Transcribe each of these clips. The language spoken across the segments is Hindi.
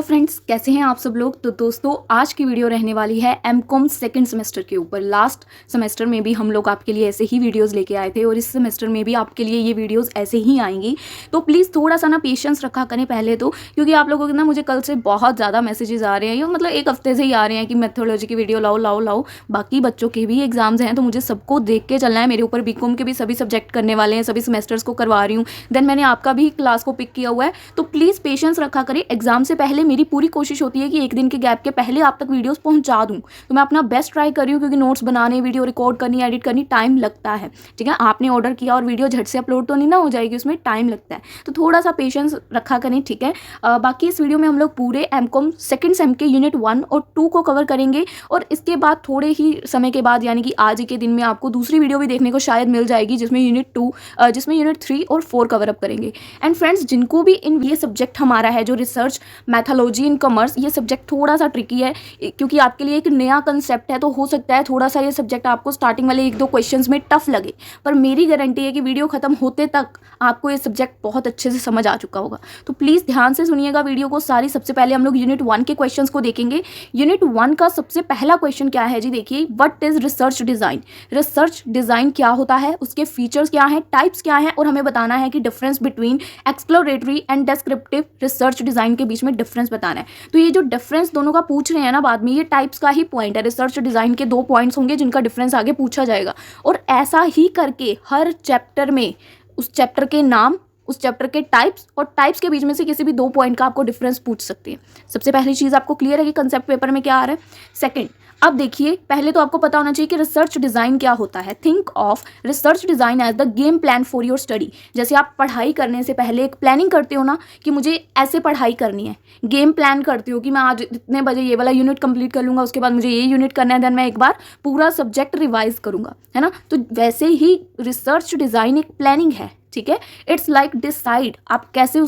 तो फ्रेंड्स, कैसे हैं आप सब लोग। तो दोस्तों, आज की वीडियो रहने वाली है एमकॉम सेकंड सेमेस्टर के ऊपर। लास्ट सेमेस्टर में भी हम लोग आपके लिए ऐसे ही वीडियोस लेके आए थे और इस सेमेस्टर में भी आपके लिए ये वीडियोस ऐसे ही आएंगी। तो प्लीज़ थोड़ा सा ना पेशेंस रखा करें पहले तो, क्योंकि आप लोगों के ना मुझे कल से बहुत ज़्यादा मैसेजेस आ रहे हैं, मतलब एक हफ्ते से ही आ रहे हैं कि मेथोडोलॉजी की वीडियो लाओ लाओ लाओ। बाकी बच्चों के भी एग्जाम्स हैं तो मुझे सबको देख के चलना है। मेरे ऊपर बीकॉम के भी सभी सब्जेक्ट करने वाले हैं, सभी सेमेस्टर्स को करवा रही हूँ। देन मैंने आपका भी क्लास को पिक किया हुआ है, तो प्लीज़ पेशेंस रखा करें। एग्जाम से पहले मेरी पूरी कोशिश होती है कि एक दिन के गैप के पहले आप तक वीडियोस पहुंचा दूं, तो मैं अपना बेस्ट ट्राई कर रही हूँ, क्योंकि नोट्स बनाने, वीडियो रिकॉर्ड करनी, एडिट करनी टाइम लगता है। ठीक है, आपने ऑर्डर किया और वीडियो झट से अपलोड तो नहीं ना हो जाएगी, उसमें टाइम लगता है, तो थोड़ा सा पेशेंस रखा करें। ठीक है, बाकी इस वीडियो में हम लोग पूरे एमकॉम सेकंड सेम के यूनिट 1 और 2 को कवर करेंगे, और इसके बाद थोड़े ही समय के बाद यानी कि आज के दिन में आपको दूसरी वीडियो भी देखने को शायद मिल जाएगी, जिसमें यूनिट 3 और 4 कवर अप करेंगे। एंड फ्रेंड्स, जिनको भी इन ये सब्जेक्ट हमारा है जो रिसर्च मैथोलॉजी इन कॉमर्स, ये सब्जेक्ट थोड़ा सा ट्रिकी है, क्योंकि आपके लिए एक नया कंसेप्ट है, तो हो सकता है थोड़ा सा ये सब्जेक्ट आपको स्टार्टिंग वाले 1-2 क्वेश्चंस में टफ लगे, पर मेरी गारंटी है कि वीडियो खत्म होते तक आपको ये सब्जेक्ट बहुत अच्छे से समझ आ चुका होगा। तो प्लीज़ ध्यान से सुनिएगा वीडियो को सारी। सबसे पहले हम लोग यूनिट 1 के क्वेश्चंस को देखेंगे। यूनिट 1 का सबसे पहला क्वेश्चन क्या है जी, देखिए, what is research design. Research design क्या होता है, उसके फीचर्स क्या हैं, टाइप्स क्या हैं, और हमें बताना है कि difference between exploratory and descriptive research design के बीच में डिफरेंस बताना है। तो ये जो डिफरेंस दोनों का पूछ रहे हैं ना बाद में, ये टाइप्स का ही पॉइंट है। रिसर्च डिज़ाइन के 2 पॉइंट्स होंगे जिनका डिफरेंस आगे पूछा जाएगा, और ऐसा ही करके हर चैप्टर में उस चैप्टर के नाम, उस चैप्टर के टाइप्स और टाइप्स के बीच में से किसी भी 2 पॉइंट का आपको डिफरेंस पूछ सकते हैं। सबसे पहली चीज़ आपको क्लियर है कि कंसेप्ट पेपर में क्या आ रहा है। सेकंड, अब देखिए, पहले तो आपको पता होना चाहिए कि रिसर्च डिज़ाइन क्या होता है। Think of research design as the game plan for your study. जैसे आप पढ़ाई करने से पहले एक प्लानिंग करते हो ना, कि मुझे ऐसे पढ़ाई करनी है, गेम प्लान करते हो कि मैं आज इतने बजे ये वाला यूनिट कंप्लीट कर लूँगा, उसके बाद मुझे ये यूनिट करना है, देन मैं एक बार पूरा सब्जेक्ट रिवाइज करूँगा, है ना। तो वैसे ही रिसर्च डिज़ाइन एक प्लानिंग है। ठीक है, इट्स लाइक डिसाइड आप कैसे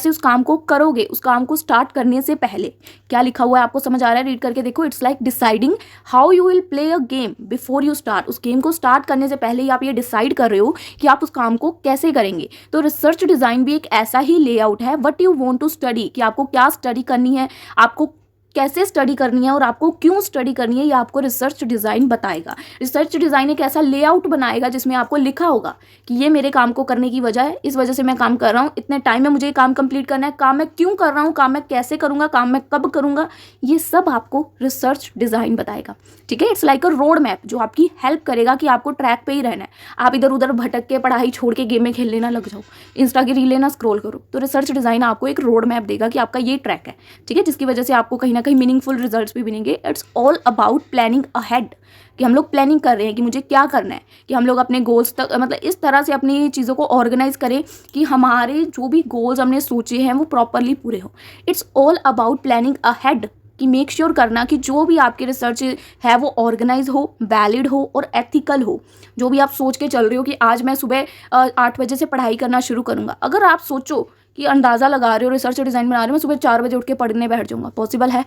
उस काम को करोगे, उस काम को स्टार्ट करने से पहले। क्या लिखा हुआ है आपको समझ आ रहा है, रीड करके देखो। It's like deciding how you will play a game before you start. उस गेम को स्टार्ट करने से पहले ही आप ये डिसाइड कर रहे हो कि आप उस काम को कैसे करेंगे। तो रिसर्च डिज़ाइन भी एक ऐसा ही लेआउट है, what you want to study, कि आपको क्या स्टडी करनी है, आपको कैसे स्टडी करनी है और आपको क्यों स्टडी करनी है, ये आपको रिसर्च डिज़ाइन बताएगा। रिसर्च डिज़ाइन एक ऐसा लेआउट बनाएगा जिसमें आपको लिखा होगा कि ये मेरे काम को करने की वजह है, इस वजह से मैं काम कर रहा हूँ, इतने टाइम में मुझे ये काम कंप्लीट करना है, काम मैं क्यों कर रहा हूँ, काम मैं कैसे करूँगा, काम मैं कब करूँगा, ये सब आपको रिसर्च डिज़ाइन बताएगा। ठीक है, it's like a road map जो आपकी हेल्प करेगा कि आपको ट्रैक पे ही रहना है। आप इधर उधर भटक के पढ़ाई छोड़ के गेम में खेलने ना लग जाओ, इंस्टा की रीलें ना स्क्रॉल करो। तो रिसर्च डिज़ाइन आपको एक रोड मैप देगा कि आपका ये ट्रैक है। ठीक है, जिसकी वजह से आपको कहीं ना कहीं मीनिंगफुल रिजल्ट्स भी मिलेंगे। It's all about planning ahead, कि हम लोग प्लानिंग कर रहे हैं कि मुझे क्या करना है, कि हम लोग अपने गोल्स तक, मतलब इस तरह से अपनी चीज़ों को ऑर्गेनाइज करें कि हमारे जो भी गोल्स हमने सोचे हैं वो प्रॉपरली पूरे हो। It's all about planning ahead, कि मेक श्योर करना कि जो भी आपकी रिसर्च है वो ऑर्गेनाइज हो, वैलिड हो और एथिकल हो। जो भी आप सोच के चल रहे हो कि आज मैं सुबह 8 बजे से पढ़ाई करना शुरू करूँगा, अगर आप सोचो कि अंदाज़ा लगा रहे हो, रिसर्च डिज़ाइन बना रहे हो, मैं सुबह 4 बजे उठ के पढ़ने बैठ जाऊँगा, पॉसिबल है?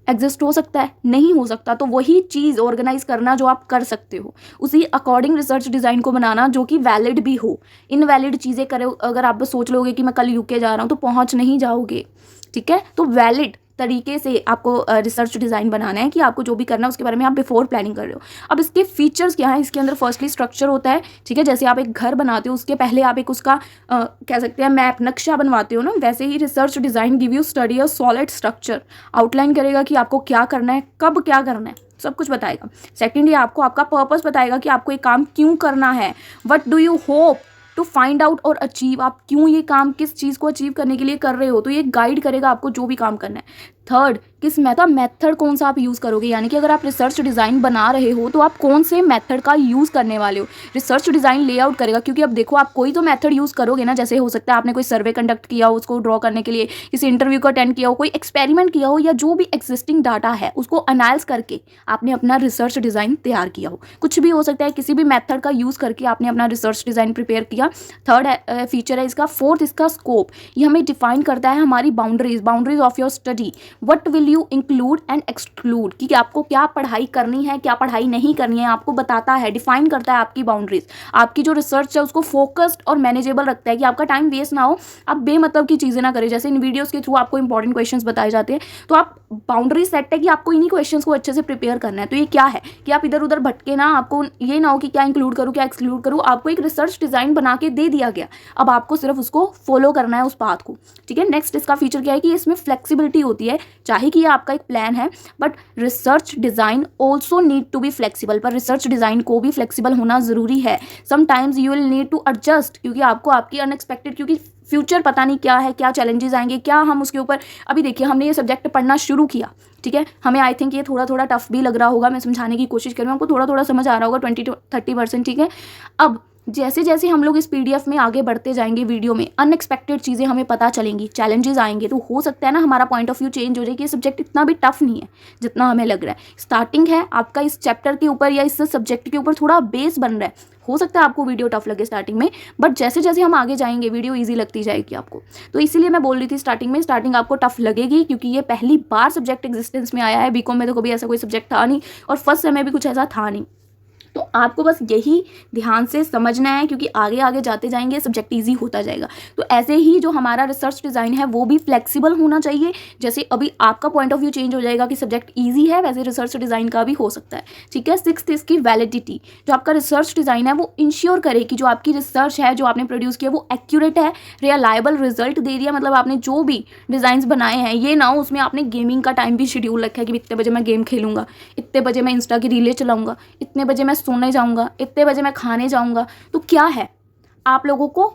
एग्जिस्ट हो सकता है? नहीं हो सकता। तो वही चीज़ ऑर्गेनाइज करना जो आप कर सकते हो, उसी अकॉर्डिंग रिसर्च डिज़ाइन को बनाना जो कि वैलिड भी हो। इनवैलिड चीज़ें करो, अगर आप सोच लोगे कि मैं कल यूके जा रहा हूँ, तो पहुँच नहीं जाओगे। ठीक है, तो वैलिड तरीके से आपको रिसर्च डिज़ाइन बनाना है, कि आपको जो भी करना है उसके बारे में आप बिफोर प्लानिंग कर रहे हो। अब इसके फीचर्स क्या हैं, इसके अंदर फर्स्टली स्ट्रक्चर होता है। ठीक है, जैसे आप एक घर बनाते हो, उसके पहले आप एक उसका कह सकते हैं मैप, नक्शा बनवाते हो ना, वैसे ही research design give you study a solid structure. Outline करेगा कि आपको क्या करना है, कब क्या करना है, सब कुछ बताएगा। सेकेंड, ये आपको आपका पर्पस बताएगा कि आपको ये काम क्यों करना है। What do you hope to find out और अचीव, आप क्यों ये काम, किस चीज़ को अचीव करने के लिए कर रहे हो, तो ये गाइड करेगा आपको जो भी काम करना है। थर्ड, किस मेथड कौन सा आप यूज़ करोगे, यानी कि अगर आप रिसर्च डिज़ाइन बना रहे हो तो आप कौन से मेथड का यूज़ करने वाले हो, रिसर्च डिज़ाइन लेआउट करेगा। क्योंकि अब देखो, आप कोई तो मेथड यूज़ करोगे ना, जैसे हो सकता है आपने कोई सर्वे कंडक्ट किया हो उसको ड्रॉ करने के लिए, किसी इंटरव्यू को अटेंड किया हो, कोई एक्सपेरिमेंट किया हो, या जो भी एग्जिस्टिंग डाटा है उसको एनालाइज करके आपने अपना रिसर्च डिज़ाइन तैयार किया हो। कुछ भी हो सकता है, किसी भी मेथड का यूज़ करके आपने अपना रिसर्च डिज़ाइन प्रिपेयर किया। थर्ड फीचर है इसका। फोर्थ, इसका स्कोप, ये हमें डिफाइन करता है हमारी boundaries of your study. What will you include and exclude, कि आपको क्या पढ़ाई करनी है, क्या पढ़ाई नहीं करनी है, आपको बताता है, डिफाइन करता है आपकी बाउंड्रीज। आपकी जो रिसर्च है उसको फोकस्ड और मैनेजेबल रखता है कि आपका टाइम वेस्ट ना हो, आप बेमतलब की चीज़ें ना करें। जैसे इन वीडियोज़ के थ्रू आपको इंपॉर्टेंट क्वेश्चंस बताए जाते हैं, तो आप बाउंड्री सेट है कि आपको इन्हीं क्वेश्चंस को अच्छे से प्रिपेयर करना है। तो ये क्या है कि आप इधर उधर भटके ना, आपको ये ना हो कि क्या इंक्लूड करूँ क्या एक्सक्लूड करूँ। आपको एक रिसर्च डिज़ाइन बना के दे दिया गया, अब आपको सिर्फ उसको फॉलो करना है, उस पाथ को, ठीक है। नेक्स्ट इसका फीचर क्या है कि इसमें फ्लेक्सिबिलिटी होती है, चाहे कि ये आपका एक प्लान है, but research design also need to be flexible, पर रिसर्च डिज़ाइन को भी फ्लेक्सिबल होना ज़रूरी है। Sometimes you will need to adjust, क्योंकि आपको आपकी अनएक्सपेक्टेड, क्योंकि फ्यूचर पता नहीं क्या है, क्या चैलेंजेस आएंगे, क्या हम उसके ऊपर, अभी देखिए हमने ये सब्जेक्ट पढ़ना शुरू किया, ठीक है, हमें आई थिंक ये थोड़ा थोड़ा टफ भी लग रहा होगा, मैं समझाने की कोशिश कर रही हूँ, आपको थोड़ा थोड़ा समझ आ रहा होगा 20-30%, ठीक है। अब जैसे जैसे हम लोग इस PDF में आगे बढ़ते जाएंगे, वीडियो में अनएक्सपेक्टेड चीज़ें हमें पता चलेंगी, चैलेंजेस आएंगे, तो हो सकता है ना हमारा पॉइंट ऑफ व्यू चेंज हो जाए कि ये सब्जेक्ट इतना भी टफ नहीं है जितना हमें लग रहा है। स्टार्टिंग है आपका इस चैप्टर के ऊपर या इस सब्जेक्ट के ऊपर थोड़ा बेस बन रहा है, हो सकता है आपको वीडियो टफ लगे स्टार्टिंग में, बट जैसे जैसे हम आगे जाएंगे वीडियो ईजी लगती जाएगी आपको। तो इसीलिए मैं बोल रही थी स्टार्टिंग आपको टफ लगेगी, क्योंकि ये पहली बार सब्जेक्ट एग्जिस्टेंस में आया है। बीकॉम में तो कभी ऐसा कोई सब्जेक्ट था नहीं, और फर्स्ट सेम में भी कुछ ऐसा था नहीं। तो आपको बस यही ध्यान से समझना है, क्योंकि आगे आगे जाते जाएंगे सब्जेक्ट ईजी होता जाएगा। तो ऐसे ही जो हमारा रिसर्च डिज़ाइन है वो भी फ्लेक्सिबल होना चाहिए। जैसे अभी आपका पॉइंट ऑफ व्यू चेंज हो जाएगा कि सब्जेक्ट ईजी है, वैसे रिसर्च डिज़ाइन का भी हो सकता है, ठीक है। 6th इसकी वैलिडिटी, जो आपका रिसर्च डिज़ाइन है वो इंश्योर करे कि जो आपकी रिसर्च है, जो आपने प्रोड्यूस किया, वो एक्यूरेट है, रिलायबल रिजल्ट दे दिया। मतलब आपने जो भी डिज़ाइंस बनाए हैं, ये ना हो उसमें आपने गेमिंग का टाइम भी शेड्यूल रखा है कि इतने बजे मैं गेम खेलूंगा, इतने बजे मैं इंस्टा की रीलें चलाऊंगा, इतने बजे मैं सोने जाऊंगा, इतने बजे मैं खाने जाऊंगा। तो क्या है, आप लोगों को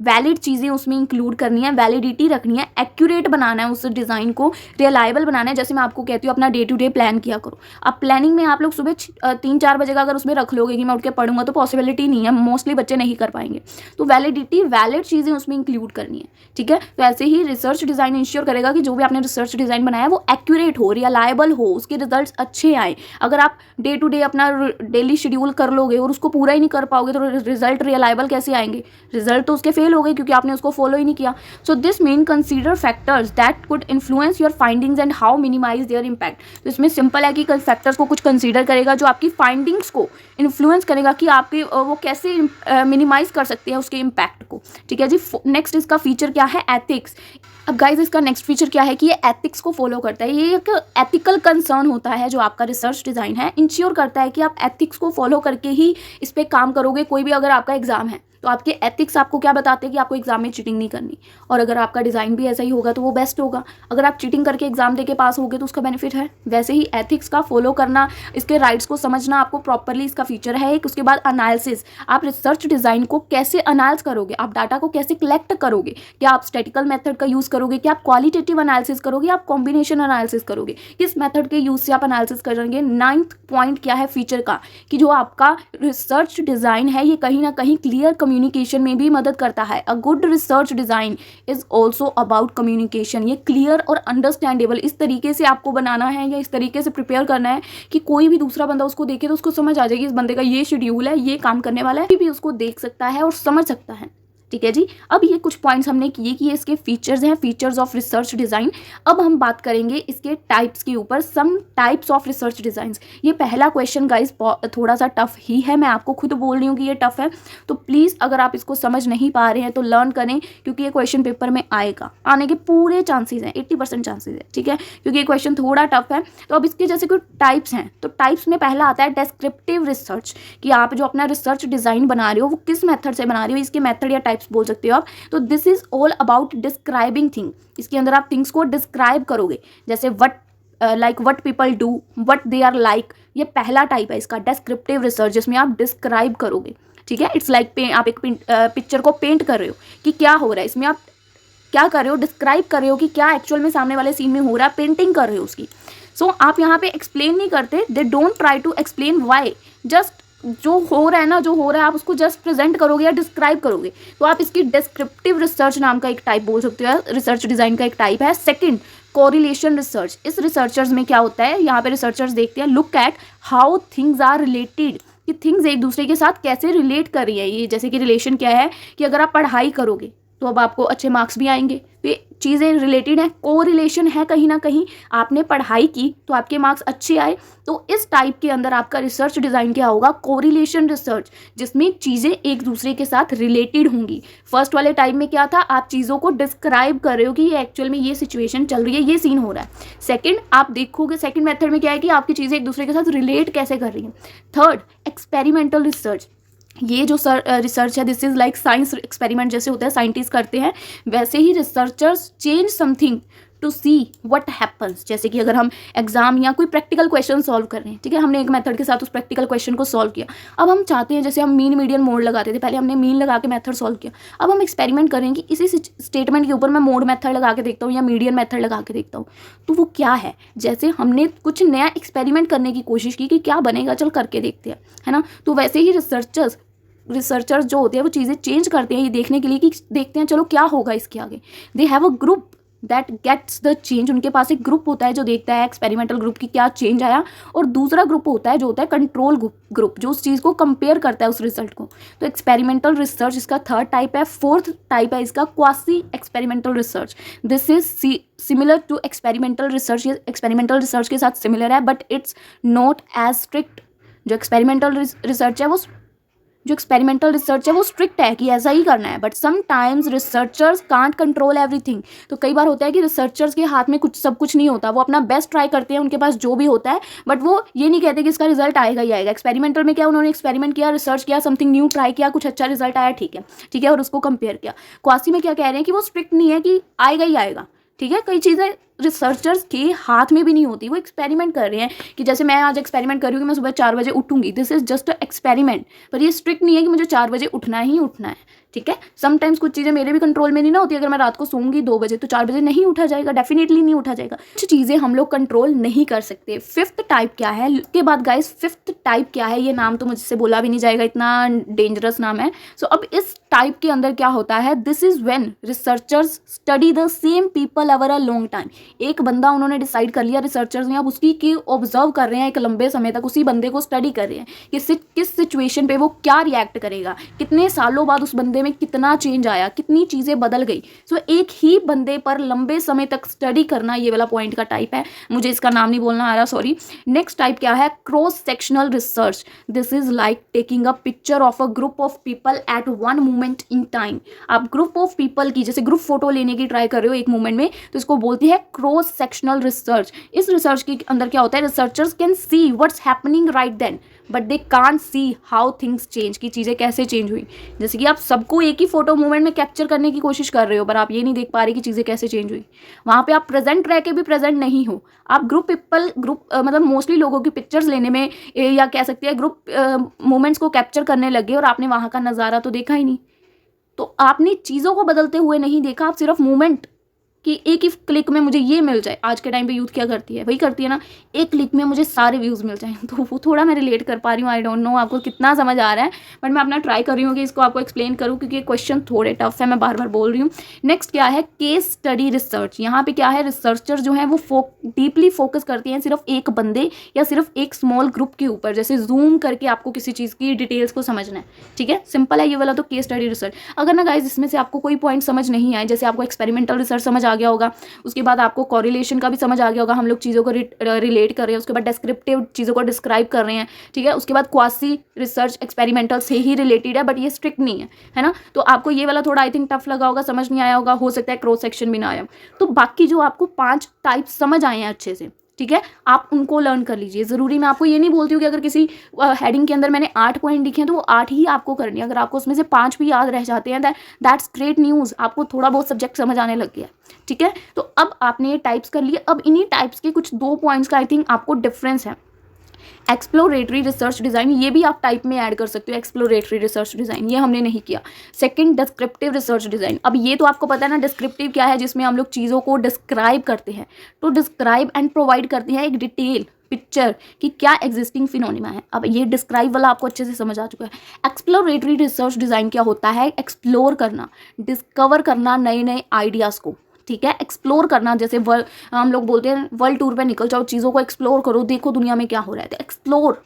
वैलिड चीज़ें उसमें इंक्लूड करनी है, वैलिडिटी रखनी है, एक्यूरेट बनाना है उस डिज़ाइन को, रिलायबल बनाना है। जैसे मैं आपको कहती हूँ अपना डे टू डे प्लान किया करो। अब प्लानिंग में आप लोग सुबह 3-4 बजे का अगर उसमें रख लोगे कि मैं उठ के पढ़ूंगा, तो पॉसिबिलिटी नहीं है, मोस्टली बच्चे नहीं कर पाएंगे। तो वैलिड चीज़ें उसमें इंक्लूड करनी है, ठीक है। तो ऐसे ही रिसर्च डिज़ाइन इंश्योर करेगा कि जो भी आपने रिसर्च डिज़ाइन बनाया है वो एक्यूरेट हो, रिलायबल हो, उसके रिजल्ट अच्छे आए। अगर आप डे टू डे अपना डेली शेड्यूल कर लोगे और उसको पूरा ही नहीं कर पाओगे, तो रिजल्ट रिलायबल कैसे आएंगे, रिजल्ट तो उसके फेल हो गए, क्योंकि आपने उसको फॉलो ही नहीं किया। So this mean consider factors that could influence your findings and how minimize their impact. तो इसमें सिंपल है कि फैक्टर्स को कुछ कंसीडर करेगा जो आपकी फाइंडिंग्स को इन्फ्लुएंस करेगा कि आपके वो कैसे मिनिमाइज कर सकते हैं उसके इम्पैक्ट को, ठीक है जी। नेक्स्ट इसका फीचर क्या है, एथिक्स। अब गाइज इसका नेक्स्ट फीचर क्या है कि ये एथिक्स को फॉलो करता है। ये एक एथिकल कंसर्न होता है जो आपका रिसर्च डिज़ाइन है, इंश्योर करता है कि आप एथिक्स को फॉलो करके ही इस पर काम करोगे। कोई भी अगर आपका एग्जाम है तो आपके एथिक्स आपको क्या बताते हैं कि आपको एग्जाम में चीटिंग नहीं करनी, और अगर आपका डिज़ाइन भी ऐसा ही होगा तो वो बेस्ट होगा। अगर आप चीटिंग करके एग्जाम देके पास होगे तो उसका बेनिफिट है। वैसे ही एथिक्स का फॉलो करना, इसके राइट्स को समझना आपको प्रॉपरली, इसका फीचर है एक। उसके बाद एनालिसिस, आप रिसर्च डिज़ाइन को कैसे एनालाइज करोगे, आप डाटा को कैसे कलेक्ट करोगे, क्या आप स्टैटिकल मेथड का यूज़ करोगे, क्या आप क्वालिटेटिव एनालिसिस करोगे, आप कॉम्बिनेशन एनालिसिस करोगे, किस मेथड के यूज़ से आप एनालिसिस करेंगे। 9th पॉइंट क्या है फीचर का, कि जो आपका रिसर्च डिज़ाइन है ये कहीं ना कहीं क्लियर कम्युनिकेशन में भी मदद करता है। A good research design is also about communication. ये क्लियर और अंडरस्टैंडेबल इस तरीके से आपको बनाना है या इस तरीके से प्रिपेयर करना है कि कोई भी दूसरा बंदा उसको देखे तो उसको समझ आ जाएगी इस बंदे का ये शेड्यूल है, ये काम करने वाला है, कोई भी उसको देख सकता है और समझ सकता है, ठीक है जी। अब ये कुछ पॉइंट्स हमने किए कि इसके फीचर्स हैं, फीचर्स ऑफ रिसर्च डिज़ाइन। अब हम बात करेंगे इसके टाइप्स के ऊपर, some types of research designs. ये पहला क्वेश्चन गाइस थोड़ा सा टफ ही है, मैं आपको खुद बोल रही हूँ कि ये टफ है, तो प्लीज़ अगर आप इसको समझ नहीं पा रहे हैं तो लर्न करें, क्योंकि ये क्वेश्चन पेपर में आएगा, आने के पूरे चांसेस हैं, 80% चांसेस है, ठीक है, क्योंकि ये क्वेश्चन थोड़ा टफ है। तो अब इसके जैसे कुछ टाइप्स हैं, तो टाइप्स में पहला आता है डेस्क्रिप्टिव रिसर्च, कि आप जो अपना रिसर्च डिज़ाइन बना रहे हो वो किस मेथड से बना रहे हो, इसके मेथड या टाइप बोल सकते हो आप। तो this is all about describing thing, इसके अंदर आप थिंग्स को डिस्क्राइब करोगे, जैसे what people do, what they are like. ये पहला टाइप है इसका डेस्क्रिप्टिव रिसर्च, जिसमें आप डिस्क्राइब करोगे, ठीक है। इट्स लाइक आप एक पिक्चर को पेंट कर रहे हो कि क्या हो रहा है, इसमें आप क्या कर रहे हो, डिस्क्राइब कर रहे हो कि क्या एक्चुअल में सामने वाले सीन में हो रहा है, पेंटिंग कर रहे हो उसकी। सो आप यहाँ पे एक्सप्लेन नहीं करते, they don't try to explain why, just जो हो रहा है ना, जो हो रहा है आप उसको जस्ट प्रेजेंट करोगे या डिस्क्राइब करोगे। तो आप इसकी डिस्क्रिप्टिव रिसर्च नाम का एक टाइप बोल सकते हो, रिसर्च डिज़ाइन का एक टाइप है। Second, correlation research. इस रिसर्चर्स में क्या होता है, यहाँ पे रिसर्चर्स देखते हैं, look at how things are related, कि थिंग्स एक दूसरे के साथ कैसे रिलेट कर रही है। ये जैसे कि रिलेशन क्या है कि अगर आप पढ़ाई करोगे तो अब आपको अच्छे मार्क्स भी आएंगे। तो ये चीज़ें रिलेटेड हैं, कोरिलेशन है कहीं ना कहीं। आपने पढ़ाई की तो आपके मार्क्स अच्छे आए, तो इस टाइप के अंदर आपका रिसर्च डिज़ाइन क्या होगा, कोरिलेशन रिसर्च, जिसमें चीज़ें एक दूसरे के साथ रिलेटेड होंगी। फर्स्ट वाले टाइप में क्या था, आप चीज़ों को डिस्क्राइब कर रहे हो कि ये एक्चुअल में ये सिचुएशन चल रही है, ये सीन हो रहा है। सेकंड, आप देखोगे सेकंड मेथड में क्या है कि आपकी चीज़ें एक दूसरे के साथ रिलेट कैसे कर रही हैं। Third, experimental research. ये जो रिसर्च है, this is like science experiment जैसे होता है, साइंटिस्ट करते हैं, वैसे ही researchers change something to see what happens. जैसे कि अगर हम एग्जाम या कोई प्रैक्टिकल क्वेश्चन सॉल्व कर रहे हैं, ठीक है, हमने एक मेथड के साथ उस प्रैक्टिकल क्वेश्चन को सॉल्व किया। अब हम चाहते हैं, जैसे हम मीन मीडियन मोड लगाते थे, पहले हमने मीन लगा के मेथड सॉल्व किया, अब हम एक्सपेरिमेंट करेंगे इसी स्टेटमेंट के ऊपर मैं मोड मेथड लगा के देखता हूँ या मीडियन मेथड लगा के देखता हूँ। तो वो क्या है, जैसे हमने कुछ नया एक्सपेरिमेंट करने की कोशिश की कि क्या बनेगा, चल करके देखते हैं, है ना। तो वैसे ही रिसर्चर्स जो होते हैं वो चीज़ें चेंज करते हैं ये देखने के लिए कि देखते हैं चलो क्या होगा इसके आगे। They have a group that gets the change. उनके पास एक ग्रुप होता है जो देखता है एक्सपेरिमेंटल ग्रुप की क्या चेंज आया, और दूसरा ग्रुप होता है जो होता है कंट्रोल ग्रुप, जो उस चीज़ को कंपेयर करता है उस रिजल्ट को। तो एक्सपेरिमेंटल रिसर्च इसका थर्ड टाइप है। फोर्थ टाइप है इसका quasi experimental research. This is similar to experimental research, ये एक्सपेरिमेंटल रिसर्च के साथ सिमिलर है, but it's not as strict. जो एक्सपेरिमेंटल रिसर्च है वो स्ट्रिक्ट है कि ऐसा ही करना है, but sometimes researchers can't control everything. तो कई बार होता है कि रिसर्चर्स के हाथ में सब कुछ नहीं होता, वो अपना बेस्ट ट्राई करते हैं, उनके पास जो भी होता है, बट वो ये नहीं कहते कि इसका रिजल्ट आएगा ही आएगा। एक्सपेरिमेंटल में क्या, उन्होंने एक्सपेरिमेंट किया, रिसर्च किया, समथिंग न्यू ट्राई किया, कुछ अच्छा रिजल्ट आया, ठीक है, और उसको कंपेयर किया। क्वासी में क्या कह रहे हैं कि वो स्ट्रिक्ट नहीं है कि आएगा ही आएगा, ठीक है। कई चीज़ें रिसर्चर्स के हाथ में भी नहीं होती, वो एक्सपेरिमेंट कर रहे हैं कि जैसे मैं आज एक्सपेरिमेंट कर रही हूँ कि मैं सुबह 4 बजे उठूंगी, दिस इज जस्ट एक्सपेरिमेंट, पर ये स्ट्रिक्ट नहीं है कि मुझे 4 बजे उठना ही उठना है, ठीक है। समटाइम्स कुछ चीज़ें मेरे भी कंट्रोल में नहीं ना होती, अगर मैं रात को सोऊंगी 2 बजे तो 4 बजे नहीं उठा जाएगा, डेफिनेटली नहीं उठा जाएगा। कुछ चीज़ें हम लोग कंट्रोल नहीं कर सकते। फिफ्थ टाइप क्या है, उसके बाद गाइस फिफ्थ टाइप क्या है, ये नाम तो मुझसे बोला भी नहीं जाएगा, इतना डेंजरस नाम है। सो अब इस टाइप के अंदर क्या होता है, this is when researchers study the same people over a long time. एक बंदा उन्होंने डिसाइड कर लिया रिसर्चर्स ने, अब उसकी की ऑब्जर्व कर रहे हैं एक लंबे समय तक, उसी बंदे को स्टडी कर रहे हैं कि किस सिचुएशन पे वो क्या रिएक्ट करेगा, कितने सालों बाद उस बंदे में कितना चेंज आया, कितनी चीज़ें बदल गई। सो एक ही बंदे पर लंबे समय तक स्टडी करना, ये वाला पॉइंट का टाइप है, मुझे इसका नाम नहीं बोलना आ रहा, सॉरी। नेक्स्ट टाइप क्या है, cross sectional research. This is like taking a picture of a group of people at one moment in time. आप ग्रुप ऑफ पीपल की जैसे ग्रुप फोटो लेने की ट्राई कर रहे हो एक मोमेंट में, तो इसको बोलती है क्रॉस सेक्शनल रिसर्च। इस रिसर्च के अंदर क्या होता है, researchers can see what's happening right then, but they can't see how things change, की चीज़ें कैसे चेंज हुई। जैसे कि आप सबको एक ही फोटो मोमेंट में कैप्चर करने की कोशिश कर रहे हो, पर आप ये नहीं देख पा रहे कि चीज़ें कैसे चेंज हुई। वहाँ पे आप प्रेजेंट रह के भी प्रेजेंट नहीं हो, आप ग्रुप मतलब मोस्टली लोगों की पिक्चर्स लेने में या कह सकते हैं ग्रुप मोमेंट्स को कैप्चर करने लगे, और आपने वहाँ का नज़ारा तो देखा ही नहीं। तो आपने चीज़ों को बदलते हुए नहीं देखा, आप सिर्फ मूवमेंट कि एक ही क्लिक में मुझे ये मिल जाए। आज के टाइम पे यूथ क्या करती है, वही करती है ना, एक क्लिक में मुझे सारे व्यूज़ मिल जाएं। तो वो थोड़ा मैं रिलेट कर पा रही हूँ, आई डोंट नो आपको कितना समझ आ रहा है, बट मैं अपना ट्राई कर रही हूँ कि इसको आपको एक्सप्लेन करूँ, क्योंकि ये क्वेश्चन थोड़े टफ है, मैं बार बार बोल रही हूँ। नेक्स्ट क्या है, केस स्टडी रिसर्च। यहाँ पे क्या है, रिसर्चर जो है वो डीपली फोकस करती हैं सिर्फ एक बंदे या सिर्फ एक स्मॉल ग्रुप के ऊपर, जैसे जूम करके आपको किसी चीज़ की डिटेल्स को समझना है, ठीक है, सिंपल है ये वाला तो केस स्टडी रिसर्च। अगर ना गाइज इसमें से आपको कोई पॉइंट समझ नहीं आए, जैसे आपको एक्सपेरिमेंटल रिसर्च समझ आ गया होगा, उसके बाद आपको कोरिलेशन का भी समझ आ गया होगा, हम लोग चीज़ों को रिलेट कर रहे हैं, उसके बाद डिस्क्रिप्टिव चीज़ों को डिस्क्राइब कर रहे हैं, ठीक है। उसके बाद क्वासी रिसर्च एक्सपेरिमेंटल से ही रिलेटेड है, बट ये स्ट्रिक्ट नहीं है ना। तो आपको ये वाला थोड़ा आई थिंक टफ लगा होगा, समझ नहीं आया होगा, हो सकता है क्रॉस सेक्शन भी ना आया। तो बाकी जो आपको 5 टाइप समझ आए हैं अच्छे से, ठीक है, आप उनको लर्न कर लीजिए। ज़रूरी मैं आपको ये नहीं बोलती हूँ कि अगर किसी हेडिंग के अंदर मैंने 8 पॉइंट लिखे हैं तो वो 8 ही आपको करनी है। अगर आपको उसमें से 5 भी याद रह जाते हैं, दैट्स ग्रेट न्यूज़, आपको थोड़ा बहुत सब्जेक्ट समझ आने लग गया, ठीक है। तो अब आपने ये टाइप्स कर लिए। अब इन्हीं टाइप्स के कुछ 2 पॉइंट्स का आई थिंक आपको डिफरेंस है। एक्सप्लोरेटरी रिसर्च डिज़ाइन, ये भी आप टाइप में ऐड कर सकते हो, एक्सप्लोरेटरी रिसर्च डिज़ाइन, ये हमने नहीं किया। Second, descriptive research design. अब ये तो आपको पता है ना, डिस्क्रिप्टिव क्या है, जिसमें हम लोग चीज़ों को डिस्क्राइब करते हैं, तो डिस्क्राइब एंड प्रोवाइड करते हैं एक डिटेल पिक्चर कि क्या एग्जिस्टिंग फिनोनिमा है। अब ये डिस्क्राइब वाला आपको अच्छे से समझ आ चुका है। एक्सप्लोरेटरी रिसर्च डिज़ाइन क्या होता है, एक्सप्लोर करना, डिस्कवर करना नए नए आइडियाज़ को, ठीक है, एक्सप्लोर करना। जैसे हम लोग बोलते हैं वर्ल्ड टूर पे निकल जाओ, चीज़ों को एक्सप्लोर करो, देखो दुनिया में क्या हो रहा है, तो एक्सप्लोर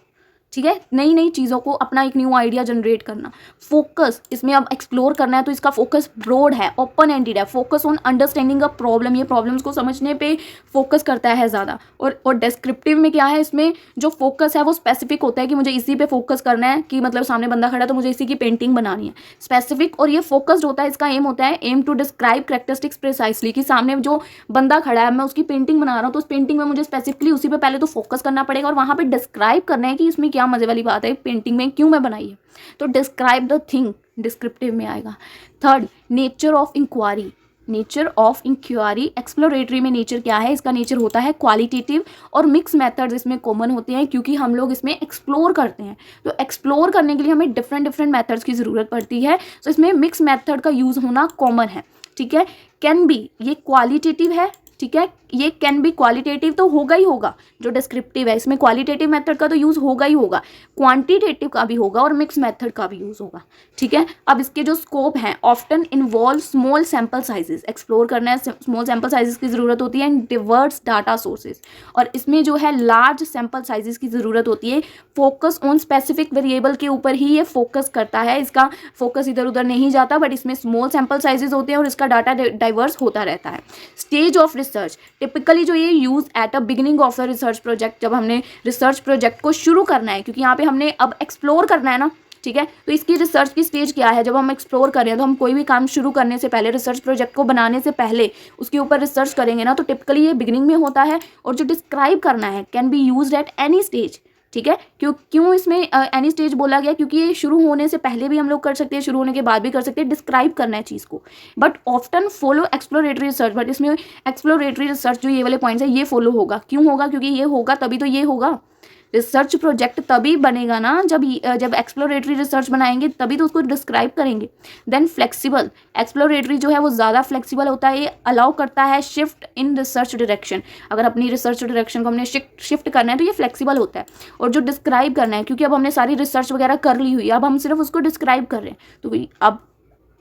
ठीक है, नई नई चीज़ों को अपना एक न्यू आइडिया जनरेट करना। फोकस, इसमें अब एक्सप्लोर करना है तो इसका फोकस ब्रॉड है, ओपन एंडेड है। Focus on understanding a problem, ये प्रॉब्लम्स को समझने पे फोकस करता है ज़्यादा। और डिस्क्रिप्टिव में क्या है, इसमें जो फोकस है वो स्पेसिफिक होता है कि मुझे इसी पे फोकस करना है, कि मतलब सामने बंदा खड़ा है तो मुझे इसी की पेंटिंग बनानी है, स्पेसिफिक। और ये फोकस्ड होता है, इसका एम होता है aim to describe characteristics precisely, कि सामने जो बंदा खड़ा है मैं उसकी पेंटिंग बना रहा हूँ तो उस पेंटिंग में मुझे स्पेसिफिकली उसी पे पहले तो फोकस करना पड़ेगा और वहाँ पे डिस्क्राइब करना है कि इसमें क्या मजे वाली बात है, पेंटिंग में क्यों मैं बनाई है। तो डिस्क्राइब द थिंग डिस्क्रिप्टिव में आएगा। Third, nature of inquiry. Nature of inquiry, exploratory में नेचर क्या है, इसका नेचर होता है क्वालिटेटिव, और मिक्स मेथड्स इसमें कॉमन होते हैं क्योंकि हम लोग इसमें एक्सप्लोर करते हैं। तो एक्सप्लोर करने के लिए हमें डिफरेंट डिफरेंट मेथड्स की ज़रूरत पड़ती है, तो इसमें मिक्स मेथड का यूज़ होना कॉमन है। ठीक है, कैन बी, ये क्वालिटेटिव है। ठीक है, ये कैन बी क्वालिटेटिव तो होगा ही होगा, जो डिस्क्रिप्टिव है इसमें क्वालिटेटिव मेथड का तो यूज़ होगा ही होगा, क्वांटिटेटिव का भी होगा और मिक्स मेथड का भी यूज़ होगा। ठीक है, अब इसके जो स्कोप हैं, often involve small sample sizes, explore करना है स्मॉल सैम्पल साइजेस की ज़रूरत होती है, एंड डिवर्स डाटा सोर्सेज, और इसमें जो है लार्ज सैम्पल साइजेस की ज़रूरत होती है। फोकस ऑन स्पेसिफिक वेरिएबल के ऊपर ही ये फोकस करता है, इसका फोकस इधर उधर नहीं जाता, बट इसमें स्मॉल सैम्पल साइजेस होते हैं और इसका डाटा डाइवर्स होता रहता है। स्टेज ऑफ रिसर्च, टिपिकली जो ये use at a beginning of the research project, जब हमने रिसर्च प्रोजेक्ट को शुरू करना है, क्योंकि यहाँ पे हमने अब एक्सप्लोर करना है ना। ठीक है, तो इसकी रिसर्च की स्टेज क्या है, जब हम एक्सप्लोर कर रहे हैं तो हम कोई भी काम शुरू करने से पहले, रिसर्च प्रोजेक्ट को बनाने से पहले उसके ऊपर रिसर्च करेंगे ना, तो टिपिकली ये बिगिनिंग में होता है। और जो डिस्क्राइब करना है, can be used at any stage. ठीक है, क्यों इसमें एनी स्टेज बोला गया, क्योंकि ये शुरू होने से पहले भी हम लोग कर सकते हैं, शुरू होने के बाद भी कर सकते हैं, डिस्क्राइब करना है चीज़ को। But often follow exploratory research, but इसमें एक्सप्लोरेटरी रिसर्च जो ये वाले पॉइंट्स है ये फॉलो होगा। क्यों होगा, क्योंकि ये होगा तभी तो ये होगा। रिसर्च प्रोजेक्ट तभी बनेगा ना जब एक्सप्लोरेटरी रिसर्च बनाएंगे, तभी तो उसको डिस्क्राइब करेंगे। देन फ्लेक्सिबल, एक्सप्लोरेटरी जो है वो ज़्यादा फ्लेक्सिबल होता है, ये अलाउ करता है शिफ्ट इन रिसर्च डायरेक्शन। अगर अपनी रिसर्च डायरेक्शन को हमने शिफ्ट करना है तो ये फ्लेक्सिबल होता है। और जो डिस्क्राइब करना है, क्योंकि अब हमने सारी रिसर्च वगैरह कर ली हुई है, अब हम सिर्फ उसको डिस्क्राइब कर रहे हैं, तो अब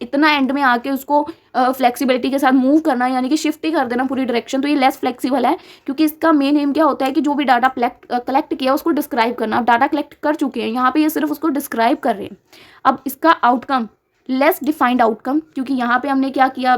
इतना एंड में आके उसको फ्लेक्सिबिलिटी के साथ मूव करना, यानी कि शिफ्ट ही कर देना पूरी डायरेक्शन, तो ये लेस फ्लेक्सिबल है। क्योंकि इसका मेन एम क्या होता है कि जो भी डाटा कलेक्ट किया उसको डिस्क्राइब करना। अब डाटा कलेक्ट कर चुके हैं, यहाँ पे ये सिर्फ उसको डिस्क्राइब कर रहे हैं। अब इसका आउटकम, लेस डिफाइंड आउटकम, क्योंकि यहाँ पे हमने क्या किया,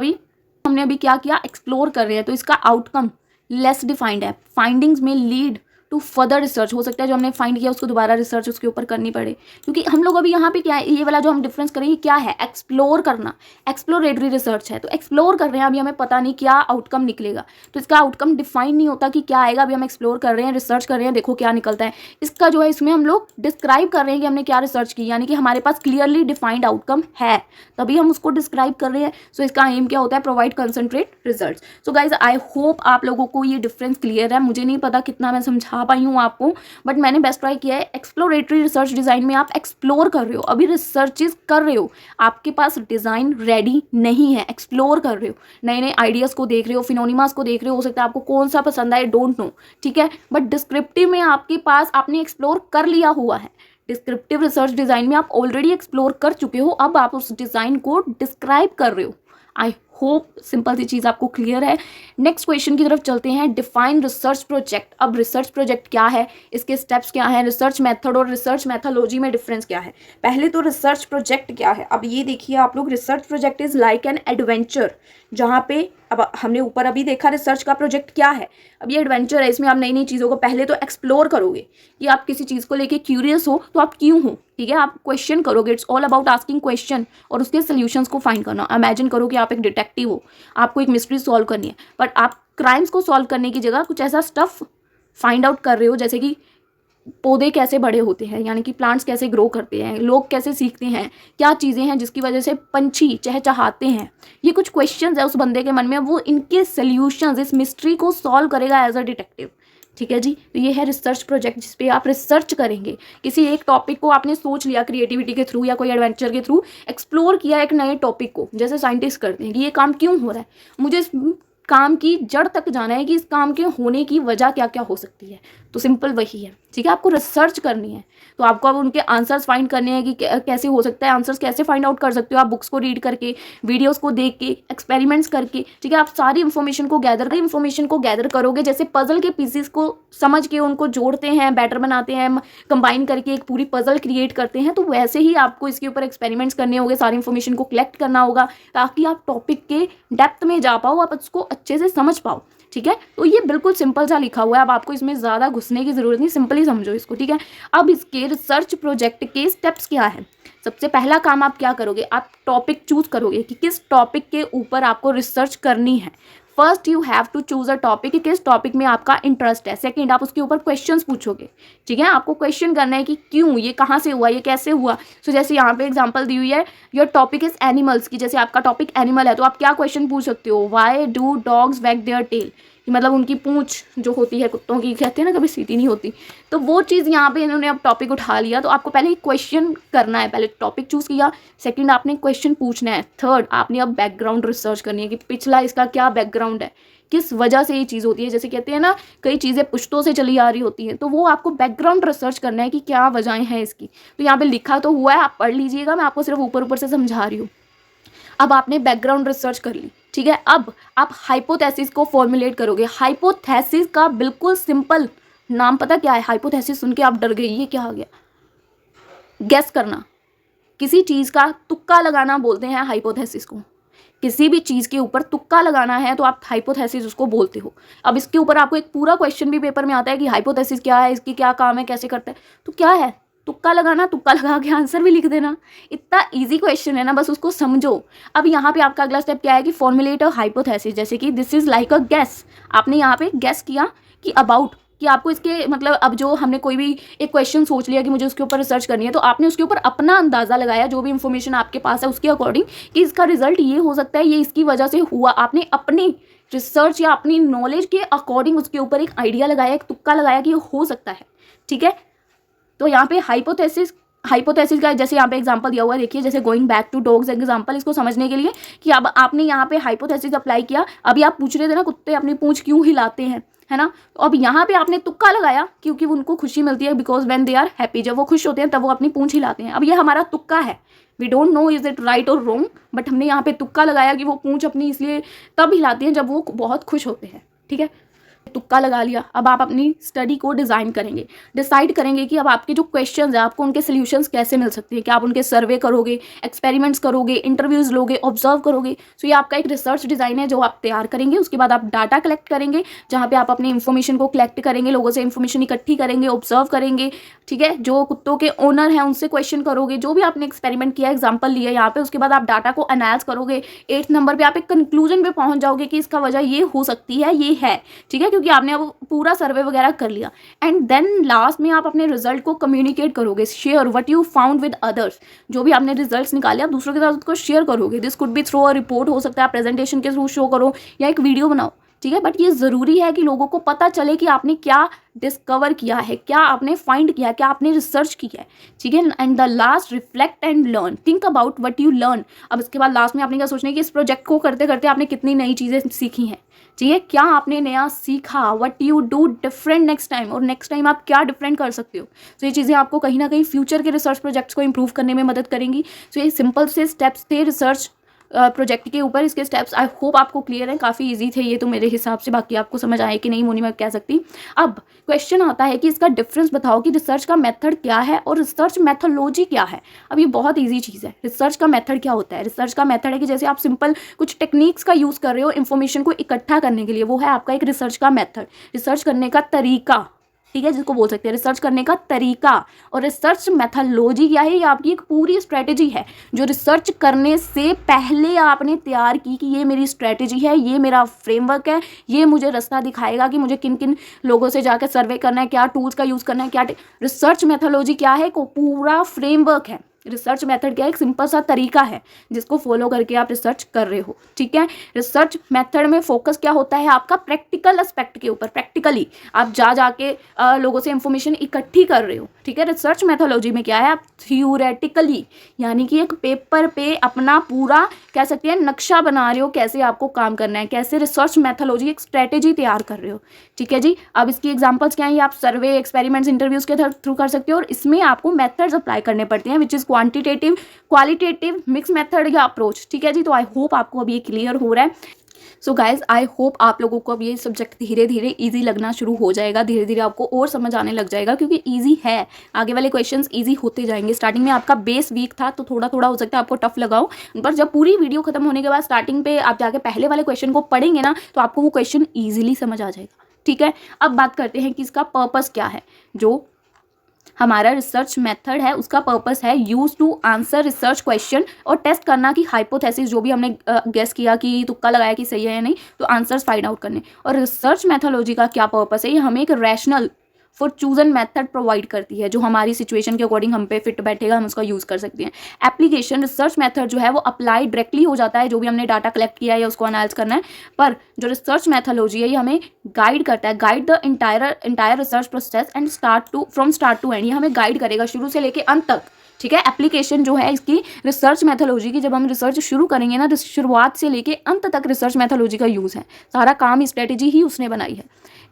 हमने अभी क्या किया, एक्सप्लोर कर रहे हैं, तो इसका आउटकम लेस डिफाइंड है। फाइंडिंग्स में लीड टू फर्दर रिसर्च, हो सकता है जो हमने फाइंड किया उसको दोबारा रिसर्च उसके ऊपर करनी पड़े, क्योंकि हम लोग अभी यहाँ पे क्या है, ये वाला जो हम डिफरेंस करेंगे क्या है, एक्सप्लोर करना, एक्सप्लोरेटरी रिसर्च है, तो एक्सप्लोर कर रहे हैं, अभी हमें पता नहीं क्या आउटकम निकलेगा, तो इसका आउटकम डिफाइन नहीं होता कि क्या आएगा। अभी हम एक्सप्लोर कर रहे हैं, रिसर्च कर रहे हैं, देखो क्या निकलता है। इसका जो है, इसमें हम लोग डिस्क्राइब कर रहे हैं कि हमने क्या रिसर्च की, यानी कि हमारे पास क्लियरली डिफाइंड आउटकम है, तभी हम उसको डिस्क्राइब कर रहे हैं। सो इसका एम क्या होता है, provide concentrate result. So guys, आई होप आप लोगों को ये डिफरेंस क्लियर है। मुझे नहीं पता कितना मैं समझा पाई हूँ आपको, बट मैंने बेस्ट ट्राई किया है। एक्सप्लोरेटरी रिसर्च डिज़ाइन में आप एक्सप्लोर कर रहे हो, अभी रिसर्चेस कर रहे हो, आपके पास डिज़ाइन रेडी नहीं है, एक्सप्लोर कर रहे हो, नए नए आइडियाज़ को देख रहे हो, फिनोनिमास को देख रहे हो सकता है आपको कौन सा पसंद आए, डोंट नो। ठीक है, बट डिस्क्रिप्टिव में आपके पास आपने एक्सप्लोर कर लिया हुआ है। डिस्क्रिप्टिव रिसर्च डिज़ाइन में आप ऑलरेडी एक्सप्लोर कर चुके हो, अब आप उस डिज़ाइन को डिस्क्राइब कर रहे हो। आई होप सिंपल सी चीज़ आपको क्लियर है। नेक्स्ट क्वेश्चन की तरफ चलते हैं। Define research project. अब रिसर्च प्रोजेक्ट क्या है, इसके स्टेप्स क्या हैं, रिसर्च मेथड और रिसर्च मैथोलॉजी में डिफरेंस क्या है। पहले तो रिसर्च प्रोजेक्ट क्या है, अब ये देखिए आप लोग, research project is like an adventure, जहाँ पे अब हमने ऊपर अभी देखा रिसर्च का प्रोजेक्ट क्या है, अब ये एडवेंचर है, इसमें आप नई नई चीज़ों को पहले तो एक्सप्लोर करोगे, कि आप किसी चीज़ को लेके क्यूरियस हो तो आप क्यों हो, ठीक है, आप क्वेश्चन करोगे, it's all about asking question और उसके सोल्यूशंस को फाइंड करना। इमेजिन करो कि आप एक डिटेक्टिव हो, आपको एक मिस्ट्री सॉल्व करनी है, बट आप क्राइम्स को सॉल्व करने की जगह कुछ ऐसा स्टफ फाइंड आउट कर रहे हो, जैसे कि पौधे कैसे बड़े होते हैं, यानी कि प्लांट्स कैसे ग्रो करते हैं, लोग कैसे सीखते हैं, क्या चीज़ें हैं जिसकी वजह से पंछी चहचहाते हैं, ये कुछ क्वेश्चंस है उस बंदे के मन में, वो इनके सल्यूशंस, इस मिस्ट्री को सॉल्व करेगा एज अ डिटेक्टिव। ठीक है जी, तो ये है रिसर्च प्रोजेक्ट, जिस पे आप रिसर्च करेंगे। किसी एक टॉपिक को आपने सोच लिया क्रिएटिविटी के थ्रू या कोई एडवेंचर के थ्रू, एक्सप्लोर किया एक नए टॉपिक को, जैसे साइंटिस्ट करते हैं कि ये काम क्यों हो रहा है, मुझे काम की जड़ तक जाना है कि इस काम के होने की वजह क्या क्या हो सकती है। तो सिंपल वही है, ठीक है। आपको रिसर्च करनी है, तो आपको अब उनके आंसर्स फाइंड करने हैं कि कैसे हो सकता है, आंसर्स कैसे फाइंड आउट कर सकते हो आप, बुक्स को रीड करके, वीडियोस को देख के, एक्सपेरिमेंट्स करके, ठीक है। आप सारी इन्फॉर्मेशन को गैदर करोगे, जैसे पजल के पीसेस को समझ के उनको जोड़ते हैं, बैटर बनाते हैं, कंबाइन करके एक पूरी पजल क्रिएट करते हैं, तो वैसे ही आपको इसके ऊपर एक्सपेरिमेंट्स करने होंगे, सारी इन्फॉर्मेशन को कलेक्ट करना होगा ताकि आप टॉपिक के डेप्थ में जा पाओ, आप उसको अच्छे से समझ पाओ, ठीक है। तो ये बिल्कुल सिंपल सा लिखा हुआ है, अब आपको इसमें ज़्यादा घुसने की ज़रूरत नहीं, सिंपली समझो इसको, ठीक है। अब इसके रिसर्च प्रोजेक्ट के स्टेप्स क्या है। सबसे पहला काम आप क्या करोगे, आप टॉपिक चूज करोगे कि किस टॉपिक के ऊपर आपको रिसर्च करनी है। First you have to choose a topic कि किस टॉपिक में आपका इंटरेस्ट है। सेकंड, आप उसके ऊपर क्वेश्चंस पूछोगे, ठीक है। आपको क्वेश्चन करना है कि क्यों, ये कहाँ से हुआ, ये कैसे हुआ। सो जैसे यहाँ पे एग्जांपल दी हुई है, योर टॉपिक इज एनिमल्स की, जैसे आपका टॉपिक एनिमल है तो आप क्या क्वेश्चन पूछ सकते हो, व्हाई डू डॉग्स वैग देयर टेल, मतलब उनकी पूंछ जो होती है कुत्तों की, कहते हैं ना कभी सीधी नहीं होती, तो वो चीज़ यहाँ पे इन्होंने अब टॉपिक उठा लिया। तो आपको पहले क्वेश्चन करना है, पहले टॉपिक चूज किया, सेकंड आपने क्वेश्चन पूछना है, थर्ड आपने अब बैकग्राउंड रिसर्च करनी है कि पिछला इसका क्या बैकग्राउंड है, किस वजह से ये चीज़ होती है। जैसे कहते हैं ना कई चीज़ें पुश्तों से चली आ रही होती हैं, तो वो आपको बैकग्राउंड रिसर्च करना है कि क्या वजहें हैं इसकी। तो यहाँ पे लिखा तो हुआ है, आप पढ़ लीजिएगा, मैं आपको सिर्फ ऊपर ऊपर से समझा रही हूँ। अब आपने बैकग्राउंड रिसर्च कर ली, ठीक है। अब आप हाइपोथेसिस को फॉर्मुलेट करोगे। हाइपोथेसिस का बिल्कुल सिंपल नाम पता क्या है, हाइपोथेसिस सुन के आप डर गए, ये क्या आ गया, गेस करना, किसी चीज़ का तुक्का लगाना बोलते हैं हाइपोथेसिस को। किसी भी चीज़ के ऊपर तुक्का लगाना है तो आप हाइपोथेसिस उसको बोलते हो। अब इसके ऊपर आपको एक पूरा क्वेश्चन भी पेपर में आता है कि हाइपोथेसिस क्या है, इसकी क्या काम है, कैसे करता है। तो क्या है, तुक्का लगाना, तुक्का लगा के आंसर भी लिख देना। इतना इजी क्वेश्चन है ना, बस उसको समझो। अब यहाँ पे आपका अगला स्टेप क्या है कि फॉर्मुलेट अ हाइपोथेसिस, जैसे कि this is like a gas. आपने यहाँ पे गैस किया कि अबाउट, कि आपको इसके मतलब, अब जो हमने कोई भी एक क्वेश्चन सोच लिया कि मुझे उसके ऊपर रिसर्च करनी है, तो आपने उसके ऊपर अपना अंदाजा लगाया, जो भी इंफॉर्मेशन आपके पास है उसके अकॉर्डिंग, कि इसका रिजल्ट ये हो सकता है, ये इसकी वजह से हुआ। आपने अपनी रिसर्च या अपनी नॉलेज के अकॉर्डिंग उसके ऊपर एक आइडिया लगाया, एक तुक्का लगाया कि ये हो सकता है, ठीक है। तो यहाँ पे हाइपोथेसिस का जैसे यहाँ पे एग्जांपल दिया हुआ है, देखिए जैसे going back to dog's example, इसको समझने के लिए कि अब आपने यहाँ पे हाइपोथेसिस अप्लाई किया। अभी आप पूछ रहे थे ना कुत्ते अपनी पूंछ क्यों हिलाते हैं, है ना। तो अब यहाँ पे आपने तुक्का लगाया क्योंकि उनको खुशी मिलती है, because when they are happy, जब वो खुश होते हैं तब वो अपनी पूंछ हिलाते हैं। अब ये हमारा तुक्का है, we don't know is it right और रॉन्ग, बट हमने यहाँ पे तुक्का लगाया कि वो पूंछ अपनी इसलिए तब हिलाते हैं जब वो बहुत खुश होते हैं, ठीक है। तुक्का लगा लिया। अब आप अपनी स्टडी को डिज़ाइन करेंगे, डिसाइड करेंगे कि अब आपके जो क्वेश्चंस हैं आपको उनके सॉल्यूशंस कैसे मिल सकते हैं। क्या आप उनके सर्वे करोगे, एक्सपेरिमेंट्स करोगे, इंटरव्यूज़ लोगे, ऑब्जर्व करोगे। सो ये आपका एक रिसर्च डिज़ाइन है जो आप तैयार करेंगे। उसके बाद आप डाटा कलेक्ट करेंगे, जहाँ पे आप अपनी इन्फॉर्मेशन को कलेक्ट करेंगे, लोगों से इन्फॉर्मेशन इकट्ठी करेंगे, ऑब्जर्व करेंगे, ठीक है। जो कुत्तों के ओनर हैं उनसे क्वेश्चन करोगे, जो भी आपने एक्सपेरिमेंट किया, एग्जाम्पल लिया यहाँ पे। उसके बाद आप डाटा को एनालाइज करोगे। 8 नंबर पर आप एक कंक्लूजन पे पहुँच जाओगे कि इसका वजह ये हो सकती है, ये है, ठीक है, क्योंकि आपने अब पूरा सर्वे वगैरह कर लिया। एंड देन लास्ट में आप अपने रिजल्ट को कम्युनिकेट करोगे, share what you found with others. जो भी आपने रिजल्ट्स निकाले आप दूसरों के साथ उसको शेयर करोगे। This could be through a report, हो सकता है प्रेजेंटेशन के थ्रू शो करो या एक वीडियो बनाओ, ठीक है। बट ये ज़रूरी है कि लोगों को पता चले कि आपने क्या डिस्कवर किया है, क्या आपने फाइंड किया है, क्या आपने रिसर्च किया है, ठीक है। And the last, reflect and learn, think about what you learn. अब इसके बाद लास्ट में आपने क्या सोचना है कि इस प्रोजेक्ट को करते करते आपने कितनी नई चीज़ें सीखी हैं, ठीक है। क्या आपने नया सीखा, what you do different next time, और नेक्स्ट टाइम आप क्या डिफरेंट कर सकते हो। तो ये चीज़ें आपको कहीं ना कहीं फ्यूचर के रिसर्च प्रोजेक्ट्स को इंप्रूव करने में मदद करेंगी। तो ये सिंपल से स्टेप्स थे रिसर्च प्रोजेक्ट के ऊपर। इसके स्टेप्स आई होप आपको क्लियर हैं, काफ़ी इजी थे ये तो मेरे हिसाब से। बाकी आपको समझ आए कि नहीं मोनी मैं कह सकती। अब क्वेश्चन आता है कि इसका डिफरेंस बताओ कि रिसर्च का मेथड क्या है और रिसर्च मेथोलॉजी क्या है। अब ये बहुत ईजी चीज़ है। रिसर्च का मेथड क्या होता है, रिसर्च का मेथड है कि जैसे आप सिंपल कुछ टेक्निक्स का यूज़ कर रहे हो इन्फॉर्मेशन को इकट्ठा करने के लिए, वो है आपका एक रिसर्च का मेथड, रिसर्च करने का तरीका, ठीक है, जिसको बोल सकते हैं रिसर्च करने का तरीका। और रिसर्च मेथोलॉजी क्या है, ये आपकी एक पूरी स्ट्रेटेजी है जो रिसर्च करने से पहले आपने तैयार की कि ये मेरी स्ट्रेटेजी है, ये मेरा फ्रेमवर्क है, ये मुझे रास्ता दिखाएगा कि मुझे किन किन लोगों से जाकर सर्वे करना है, क्या टूल्स का यूज़ करना है, क्या रिसर्च मेथोलॉजी क्या है, को पूरा फ्रेमवर्क है, रिसर्च मेथड क्या है, एक सिंपल सा तरीका है जिसको फॉलो करके आप रिसर्च कर रहे हो, ठीक है। रिसर्च मेथड में फोकस क्या होता है आपका, प्रैक्टिकल एस्पेक्ट के ऊपर, प्रैक्टिकली आप जाके लोगों से इंफॉर्मेशन इकट्ठी कर रहे हो, ठीक है। रिसर्च मेथोलॉजी में क्या है, आप थ्योरेटिकली यानी कि एक पेपर पे अपना पूरा कह सकते हैं नक्शा बना रहे हो, कैसे आपको काम करना है, कैसे रिसर्च मेथोलॉजी एक स्ट्रेटेजी तैयार कर रहे हो, ठीक है जी। अब इसकी एग्जांपल्स क्या है, आप सर्वे, एक्सपेरिमेंट्स, इंटरव्यूज के थ्रू कर सकते हो, और इसमें आपको मेथड्स अप्लाई करने पड़ते हैं, which is quantitative, qualitative, mix method या अप्रोच, ठीक है जी। तो आई होप आपको अब ये क्लियर हो रहा है। सो गाइज आई होप आप लोगों को अब ये सब्जेक्ट धीरे धीरे इजी लगना शुरू हो जाएगा, धीरे धीरे आपको और समझ आने लग जाएगा, क्योंकि इजी है, आगे वाले क्वेश्चंस इजी होते जाएंगे। स्टार्टिंग में आपका बेस वीक था तो थोड़ा थोड़ा हो सकता है आपको टफ लगाओ, पर जब पूरी वीडियो खत्म होने के बाद स्टार्टिंग पे आप जाके पहले वाले क्वेश्चन को पढ़ेंगे ना, तो आपको वो क्वेश्चन ईजिली समझ आ जाएगा, ठीक है। अब बात करते हैं कि इसका पर्पस क्या है। जो हमारा रिसर्च मेथड है उसका पर्पस है use to answer research question, और टेस्ट करना कि हाइपोथेसिस जो भी हमने गेस किया कि तुक्का लगाया कि सही है या नहीं, तो आंसर्स फाइंड आउट करने। और रिसर्च मेथोलॉजी का क्या पर्पस है, ये हमें एक rational for chosen method provide करती है, जो हमारी सिचुएशन के अकॉर्डिंग हम पे फिट बैठेगा, हम उसका यूज़ कर सकते हैं। एप्लीकेशन, रिसर्च मेथड जो है वो अप्लाई डायरेक्टली हो जाता है, जो भी हमने डाटा कलेक्ट किया है या उसको एनालाइज करना है, पर जो रिसर्च मेथोलॉजी है ये हमें गाइड करता है, guide the entire research process and from start to end, ये हमें गाइड करेगा शुरू से लेके अंत तक, ठीक है। एप्लीकेशन जो है इसकी रिसर्च मेथोलॉजी की, जब हम रिसर्च शुरू करेंगे ना, शुरुआत से लेके अंत तक रिसर्च मेथोलॉजी का यूज़ है, सारा काम स्ट्रेटेजी ही उसने बनाई है।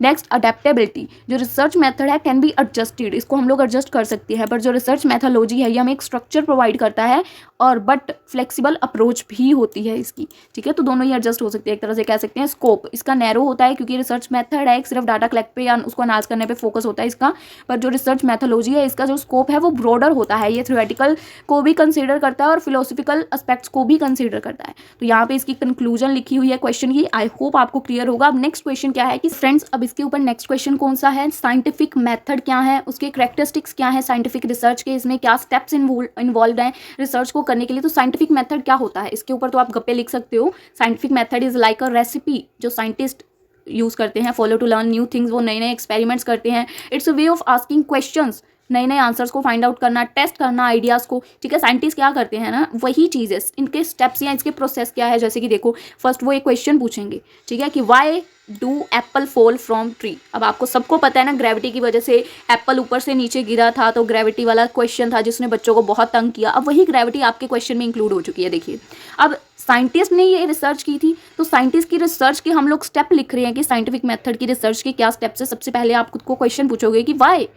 नेक्स्ट, अडेप्टेबिलिटी, जो रिसर्च मेथड है कैन बी एडजस्टेड, इसको हम लोग एडजस्ट कर सकते हैं, पर जो रिसर्च मेथोलॉजी है ये हमें एक स्ट्रक्चर प्रोवाइड करता है, और बट फ्लेक्सिबल अप्रोच भी होती है इसकी, ठीक है। तो दोनों ही एडजस्ट हो सकते हैं, एक तरह से कह सकते हैं। स्कोप इसका नैरो होता है, क्योंकि रिसर्च मेथड है, सिर्फ डाटा कलेक्ट पे या उसको एनालाइज करने पे फोकस होता है इसका, पर जो रिसर्च मेथोलॉजी है इसका जो स्कोप है वो ब्रॉडर होता है, ये थ्योरेटिकल को भी कंसीडर करता है और फिलोसफिकल एस्पेक्ट्स को भी कंसीडर करता है। तो यहाँ पे इसकी कंक्लूजन लिखी हुई है क्वेश्चन की, आई होप आपको क्लियर होगा। अब नेक्स्ट क्वेश्चन क्या है कि फ्रेंड्स, अब इसके ऊपर नेक्स्ट क्वेश्चन कौन सा है, साइंटिफिक मेथड क्या है, उसके कैरेक्टरिस्टिक्स क्या है, साइंटिफिक रिसर्च के इसमें क्या स्टेप्स इन्वॉल्व हैं रिसर्च को करने के लिए। तो साइंटिफिक मेथड क्या होता है, इसके ऊपर तो आप गप्पे लिख सकते हो। Scientific method is like a recipe, जो साइंटिस्ट यूज़ करते हैं, follow to learn new things, वो नए नए एक्सपेरिमेंट्स करते हैं। It's a way of asking questions, नए नए आंसर्स को फाइंड आउट करना, टेस्ट करना आइडियाज़ को, ठीक है। साइंटिस्ट क्या करते हैं ना, वही चीज़ है, इनके स्टेप्स या इसके प्रोसेस क्या है। जैसे कि देखो, फर्स्ट वो एक क्वेश्चन पूछेंगे, ठीक है, कि why do Apple fall from tree. अब आपको सबको पता है ना, ग्रेविटी की वजह से एप्पल ऊपर से नीचे गिरा था, तो ग्रेविटी वाला क्वेश्चन था जिसने बच्चों को बहुत तंग किया। अब वही ग्रेविटी आपके क्वेश्चन में इंक्लूड हो चुकी है। देखिए, अब साइंटिस्ट ने ये रिसर्च की थी, तो साइंटिस्ट की रिसर्च के हम लोग स्टेप लिख रहे हैं कि साइंटिफिक मेथड की रिसर्च के क्या स्टेप्स है। सबसे पहले आप खुद को क्वेश्चन पूछोगे कि Y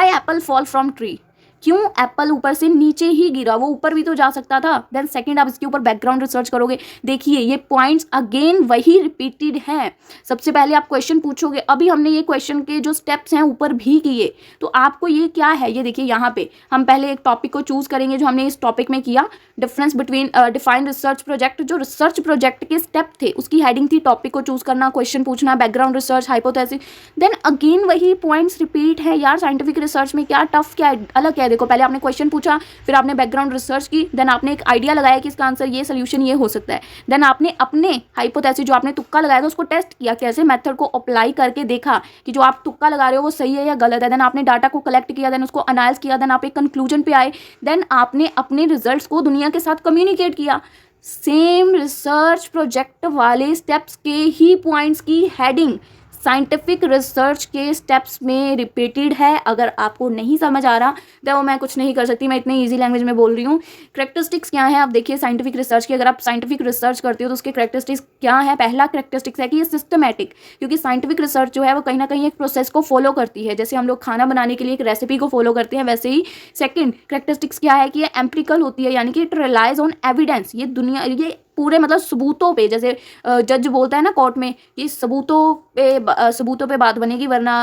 Apple fall from tree, क्यों एप्पल ऊपर से नीचे ही गिरा, वो ऊपर भी तो जा सकता था। देन सेकंड, आप इसके ऊपर बैकग्राउंड रिसर्च करोगे। देखिए, ये पॉइंट्स अगेन वही रिपीटेड हैं। सबसे पहले आप क्वेश्चन पूछोगे, अभी हमने ये क्वेश्चन के जो स्टेप्स हैं ऊपर भी किए, तो आपको ये क्या है, ये देखिए यहाँ पे हम पहले एक टॉपिक को चूज करेंगे जो हमने इस टॉपिक में किया, difference between define research project. जो रिसर्च प्रोजेक्ट के स्टेप थे उसकी हेडिंग थी टॉपिक को चूज करना, क्वेश्चन पूछना, background research, hypothesis. Then again वही पॉइंट्स रिपीट है यार। साइंटिफिक रिसर्च में क्या टफ, क्या अलग क्या है। देखो, पहले आपने क्वेश्चन पूछा, फिर आपने बैकग्राउंड रिसर्च की, देन आपने एक आइडिया लगाया कि इसका आंसर ये, सोल्यूशन ये हो सकता है। देन आपने अपने हाइपोथेसिस जो आपने तुक्का लगाया था उसको टेस्ट किया, कैसे मेथड को अप्लाई करके देखा कि जो आप तुक्का लगा रहे हो वो सही है या गलत है। देन आपने डाटा को कलेक्ट किया, देन उसको एनालाइज किया, देन आप एक कंक्लूजन पे आए, देन आपने अपने रिजल्ट्स को दुनिया के साथ कम्युनिकेट किया। सेम रिसर्च प्रोजेक्ट वाले स्टेप्स के ही पॉइंट्स की हेडिंग साइंटिफिक रिसर्च के स्टेप्स में रिपीटेड है। अगर आपको नहीं समझ आ रहा तो मैं कुछ नहीं कर सकती, मैं इतनी इजी लैंग्वेज में बोल रही हूँ। कैरेक्टरिस्टिक्स क्या है, आप देखिए साइंटिफिक रिसर्च की, अगर आप साइंटिफिक रिसर्च करते हो तो उसके कैरेक्टरिस्टिक्स क्या है। पहला कैरेक्टरिस्टिक्स है कि ये सिस्टमैटिक, क्योंकि साइंटिफिक रिसर्च जो है वो कहीं ना कहीं एक प्रोसेस को फॉलो करती है। जैसे हम लोग खाना बनाने के लिए एक रेसिपी को फॉलो करते हैं, वैसे ही सेकेंड कैरेक्टरिस्टिक्स क्या है कि ये एम्पिरिकल होती है, यानी कि इट रिलाइज ऑन एविडेंस। ये दुनिया, ये पूरे मतलब सबूतों पे, जैसे जज बोलता है ना कोर्ट में, ये सबूतों पे बात बनेगी, वरना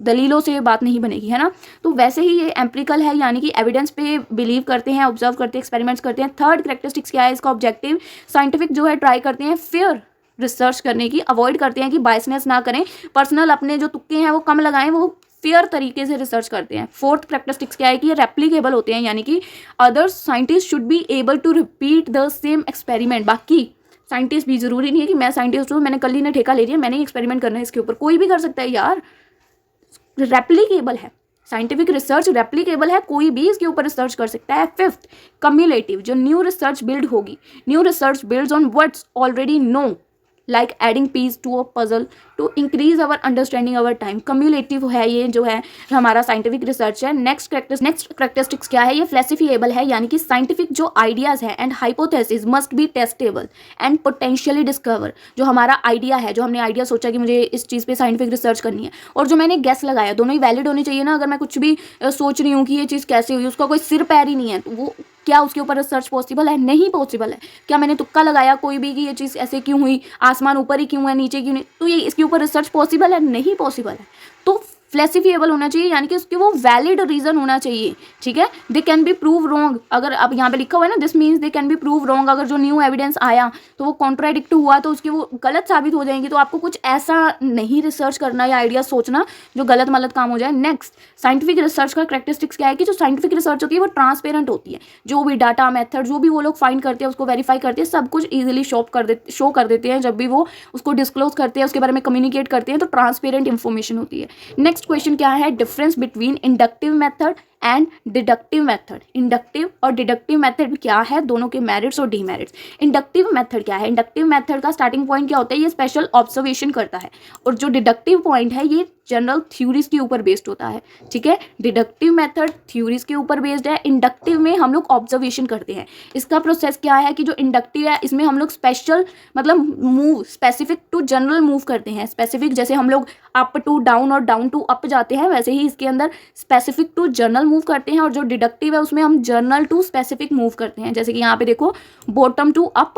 दलीलों से बात नहीं बनेगी, है ना। तो वैसे ही ये एम्पिरिकल है, यानी कि एविडेंस पे बिलीव करते हैं, ऑब्जर्व करते हैं, एक्सपेरिमेंट्स करते हैं। थर्ड कैरेक्टरिस्टिक्स क्या है इसका, ऑब्जेक्टिव। साइंटिफिक जो है ट्राई करते हैं फेयर रिसर्च करने की, अवॉइड करते हैं कि बायसनेस ना करें, पर्सनल अपने जो तुक्के हैं वो कम लगाएं, वो फेयर तरीके से रिसर्च करते हैं। फोर्थ कैरेक्टरिस्टिक्स क्या है कि ये रेप्लिकेबल होते हैं, यानी कि other scientist should be able to repeat the same experiment. बाकी साइंटिस्ट भी, जरूरी नहीं है कि मैं साइंटिस्ट हूँ, मैंने कल ही ने ठेका ले लिया, मैंने ही एक्सपेरिमेंट करना है इसके ऊपर, कोई भी कर सकता है यार। रेप्लिकेबल है, साइंटिफिक रिसर्च रेप्लीकेबल है, कोई भी इसके ऊपर रिसर्च कर सकता है। फिफ्थ, कम्युलेटिव, जो न्यू रिसर्च बिल्ड होगी, new research builds on what's already know, like adding piece to a puzzle to increase our understanding our time. Cumulative है ये जो है हमारा साइंटिफिक रिसर्च है। नेक्स्ट करेक्टरिस्टिक्स क्या है, ये फ्लैसिफिएबल है, यानी कि साइंटिफिक जो आइडियाज है and hypothesis must be testable and potentially discover. जो हमारा आइडिया है, जो हमने आइडिया सोचा कि मुझे इस चीज़ पे साइंटिफिक रिसर्च करनी है, और जो मैंने गेस लगाया, दोनों ही वैलिड होनी चाहिए ना। अगर मैं कुछ भी सोच रही हूँ कि ये चीज़ कैसे हुई, उसका कोई सिर पैर ही नहीं है, तो वो क्या उसके ऊपर रिसर्च पॉसिबल है? नहीं पॉसिबल है। क्या मैंने तुक्का लगाया कोई भी कि ये चीज़ ऐसे क्यों हुई, आसमान ऊपर ही क्यों है, नीचे क्यों नहीं, तो ये इसके ऊपर रिसर्च पॉसिबल है? नहीं पॉसिबल है। तो फ्लैसिफिएबल होना चाहिए, यानी कि उसके वो वैलिड रीजन होना चाहिए, ठीक है। They can be prove wrong, अगर अब यहाँ पे लिखा हुआ है ना, this means they can be prove wrong, अगर जो न्यू एविडेंस आया तो वो कॉन्ट्राडिक्ट हुआ तो उसकी वो गलत साबित हो जाएंगी। तो आपको कुछ ऐसा नहीं रिसर्च करना या आइडिया सोचना जो गलत मलत काम हो जाए। नेक्स्ट, साइंटिफिक रिसर्च का करेक्टरिस्टिक्स क्या है कि जो साइंटिफिक रिसर्च होती है वो ट्रांसपेरेंट होती है। जो भी डाटा, मेथड, जो भी वो लोग फाइंड करते हैं उसको वेरीफाई करते हैं, सब कुछ ईजिली शो कर देते हैं। जब भी वो उसको डिस्क्लोज करते हैं, उसके बारे में कम्युनिकेट करते हैं, तो ट्रांसपेरेंट इन्फॉर्मेशन होती है। नेक्स्ट क्वेश्चन क्या है, difference between inductive method and deductive method. Inductive और डिडक्टिव मेथड क्या है, दोनों के मेरिट्स और डीमेरिट्स। इंडक्टिव मेथड क्या है, इंडक्टिव मेथड का स्टार्टिंग पॉइंट क्या होता है, ये स्पेशल ऑब्जर्वेशन करता है, और जो डिडक्टिव पॉइंट है ये जनरल थ्योरीज के ऊपर बेस्ड होता है, ठीक है। डिडक्टिव मेथड थ्योरीज के ऊपर बेस्ड है, इंडक्टिव में हम लोग ऑब्जर्वेशन करते हैं। इसका प्रोसेस क्या है कि जो इंडक्टिव है इसमें हम लोग स्पेशल मतलब move specific to general move करते हैं। स्पेसिफिक जैसे हम लोग अप टू डाउन और डाउन टू अप जाते हैं, वैसे ही इसके अंदर स्पेसिफिक टू जनरल मूव करते हैं, और जो डिडक्टिव है उसमें हम जनरल टू स्पेसिफिक मूव करते हैं। जैसे कि यहाँ पे देखो, बॉटम टू अप,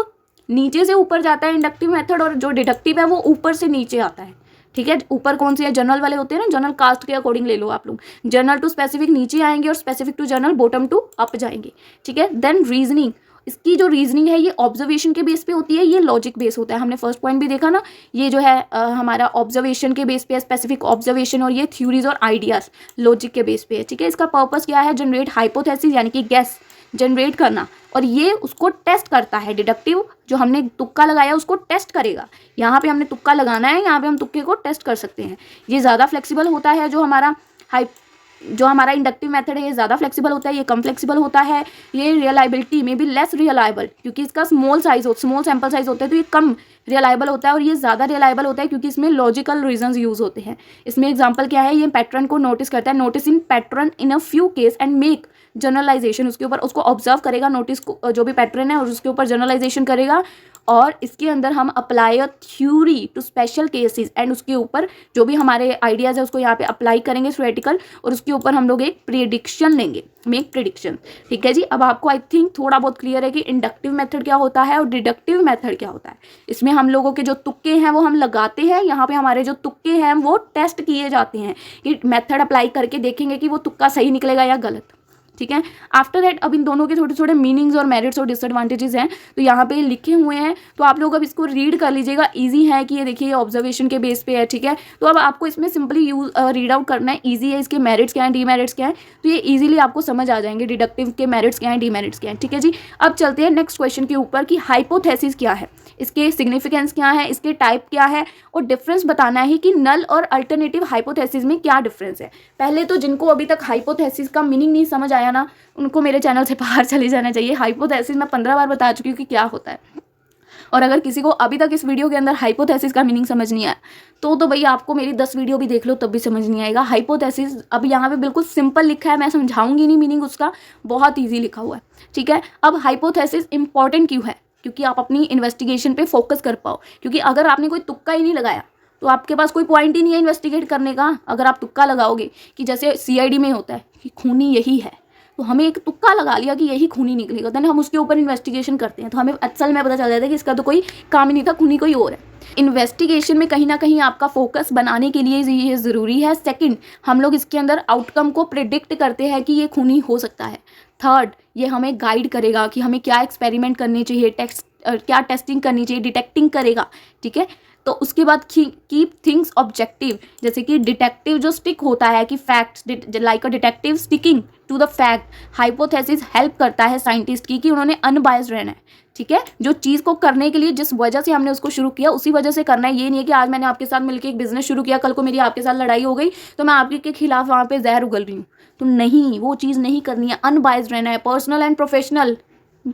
नीचे से ऊपर जाता है इंडक्टिव मेथड, और जो डिडक्टिव है वो ऊपर से नीचे आता है, ठीक है। ऊपर कौन से है, जनरल वाले होते हैं ना, जनरल कास्ट के अकॉर्डिंग ले लो आप लोग। जनरल टू स्पेसिफिक नीचे आएंगे और specific to general bottom to up जाएंगे, ठीक है। देन रीजनिंग, इसकी जो रीजनिंग है ये ऑब्जर्वेशन के बेस पे होती है, ये लॉजिक बेस होता है। हमने फर्स्ट पॉइंट भी देखा ना, ये जो है हमारा ऑब्जर्वेशन के बेस पे है, स्पेसिफिक ऑब्जर्वेशन, और ये थ्योरीज और आइडियाज लॉजिक के बेस पे है, ठीक है। इसका पर्पस क्या है, जनरेट हाइपोथेसिस, यानी कि गैस जनरेट करना, और ये उसको टेस्ट करता है। डिडक्टिव जो हमने तुक्का लगाया उसको टेस्ट करेगा, यहाँ पे हमने तुक्का लगाना है, यहाँ पे हम तुक्के को टेस्ट कर सकते हैं। ये ज़्यादा फ्लेक्सिबल होता है, जो हमारा इंडक्टिव मेथड है ये ज़्यादा फ्लेक्सिबल होता है, ये कम फ्लेक्सिबल होता है। ये रियलाइबिलिटी में भी लेस रियलाइबल, क्योंकि इसका स्मॉल सैम्पल साइज होता है, तो ये कम रियलाइबल होता है, और ये ज़्यादा रियलाइबल होता है क्योंकि इसमें लॉजिकल रीजंस यूज होते हैं। इसमें एग्जांपल क्या है, ये पैटर्न को नोटिस करता है, notice in pattern in a few case and make generalization, उसके ऊपर उसको ऑब्जर्व करेगा, नोटिस को जो भी पैटर्न है और उसके ऊपर जनरलाइजेशन करेगा, और इसके अंदर हम apply a theory to special cases, and उसके ऊपर जो भी हमारे आइडियाज़ है उसको यहाँ पे अप्लाई करेंगे थ्योरेटिकल, और उसके ऊपर हम लोग एक प्रेडिक्शन लेंगे, मेक प्रेडिक्शन, ठीक है जी। अब आपको आई थिंक थोड़ा बहुत क्लियर है कि इंडक्टिव मेथड क्या होता है और डिडक्टिव मेथड क्या होता है। इसमें हम लोगों के जो तुक्के हैं वो हम लगाते हैं, यहाँ पे हमारे जो तुक्के हैं वो टेस्ट किए जाते हैं, कि मेथड अप्लाई करके देखेंगे कि वो तुक्का सही निकलेगा या गलत, ठीक है। आफ्टर दैट अब इन दोनों के थोड़े थोड़े मीनिंग्स और मेरिट्स और डिसएडवांटेजेस हैं, तो यहाँ पे लिखे हुए हैं, तो आप लोग अब इसको रीड कर लीजिएगा। इजी है कि ये देखिए ऑब्जर्वेशन के बेस पे है, ठीक है। तो अब आपको इसमें सिंपली रीड आउट करना है, इजी है, इसके मेरिट्स क्या हैं, डीमेरिट्स क्या हैं, तो ये इजीली आपको समझ आ जाएंगे, डिडक्टिव के मेरिट्स क्या हैं, डीमेरिट्स क्या हैं, ठीक है जी। अब चलते हैं नेक्स्ट क्वेश्चन के ऊपर कि हाइपोथेसिस क्या है, इसके सिग्निफिकेंस क्या है, इसके टाइप क्या है, और डिफरेंस बताना है कि नल और अल्टरनेटिव हाइपोथेसिस में क्या डिफरेंस है। पहले तो जिनको अभी तक हाइपोथेसिस का मीनिंग नहीं समझ आया ना, उनको मेरे चैनल से बाहर चले जाना चाहिए। हाइपोथेसिस मैं 15 बार बता चुकी हूँ कि क्या होता है, और अगर किसी को अभी तक इस वीडियो के अंदर हाइपोथेसिस का मीनिंग समझ नहीं आया तो भैया आपको मेरी 10 वीडियो भी देख लो तब भी समझ नहीं आएगा। हाइपोथेसिस अब यहाँ पे बिल्कुल सिंपल लिखा है, मैं समझाऊंगी नहीं मीनिंग उसका, बहुत ईजी लिखा हुआ है, ठीक है। अब हाइपोथेसिस इंपॉर्टेंट क्यों है, क्योंकि आप अपनी इन्वेस्टिगेशन पे फोकस कर पाओ, क्योंकि अगर आपने कोई तुक्का ही नहीं लगाया तो आपके पास कोई पॉइंट ही नहीं है इन्वेस्टिगेट करने का। अगर आप तुक्का लगाओगे कि जैसे CID में होता है कि खूनी यही है, तो हमें एक तुक्का लगा लिया कि यही खूनी निकलेगा, देन हम उसके ऊपर इन्वेस्टिगेशन करते हैं, तो हमें असल में पता चल जाता है कि इसका तो कोई काम ही नहीं था, खूनी कोई और है। इन्वेस्टिगेशन में कहीं ना कहीं आपका फोकस बनाने के लिए ये ज़रूरी है। सेकंड, हम लोग इसके अंदर आउटकम को प्रिडिक्ट करते हैं कि ये खूनी हो सकता है। थर्ड, ये हमें गाइड करेगा कि हमें क्या एक्सपेरिमेंट करने चाहिए, क्या टेस्टिंग करनी चाहिए, डिटेक्टिंग करेगा, ठीक है। तो उसके बाद कीप थिंग्स ऑब्जेक्टिव, जैसे कि डिटेक्टिव जो स्टिक होता है कि facts, like a detective sticking to the fact. Hypothesis help करता है साइंटिस्ट की कि उन्होंने अनबायस्ड रहना है, ठीक है। जो चीज़ को करने के लिए जिस वजह से हमने उसको शुरू किया उसी वजह से करना है। ये नहीं है कि आज मैंने आपके साथ मिलकर एक बिजनेस शुरू किया, कल को मेरी आपके साथ लड़ाई हो गई तो मैं आपके के खिलाफ वहाँ पे जहर उगल रही हूँ, तो नहीं, वो चीज़ नहीं करनी है। अनबायस्ड रहना है, पर्सनल एंड प्रोफेशनल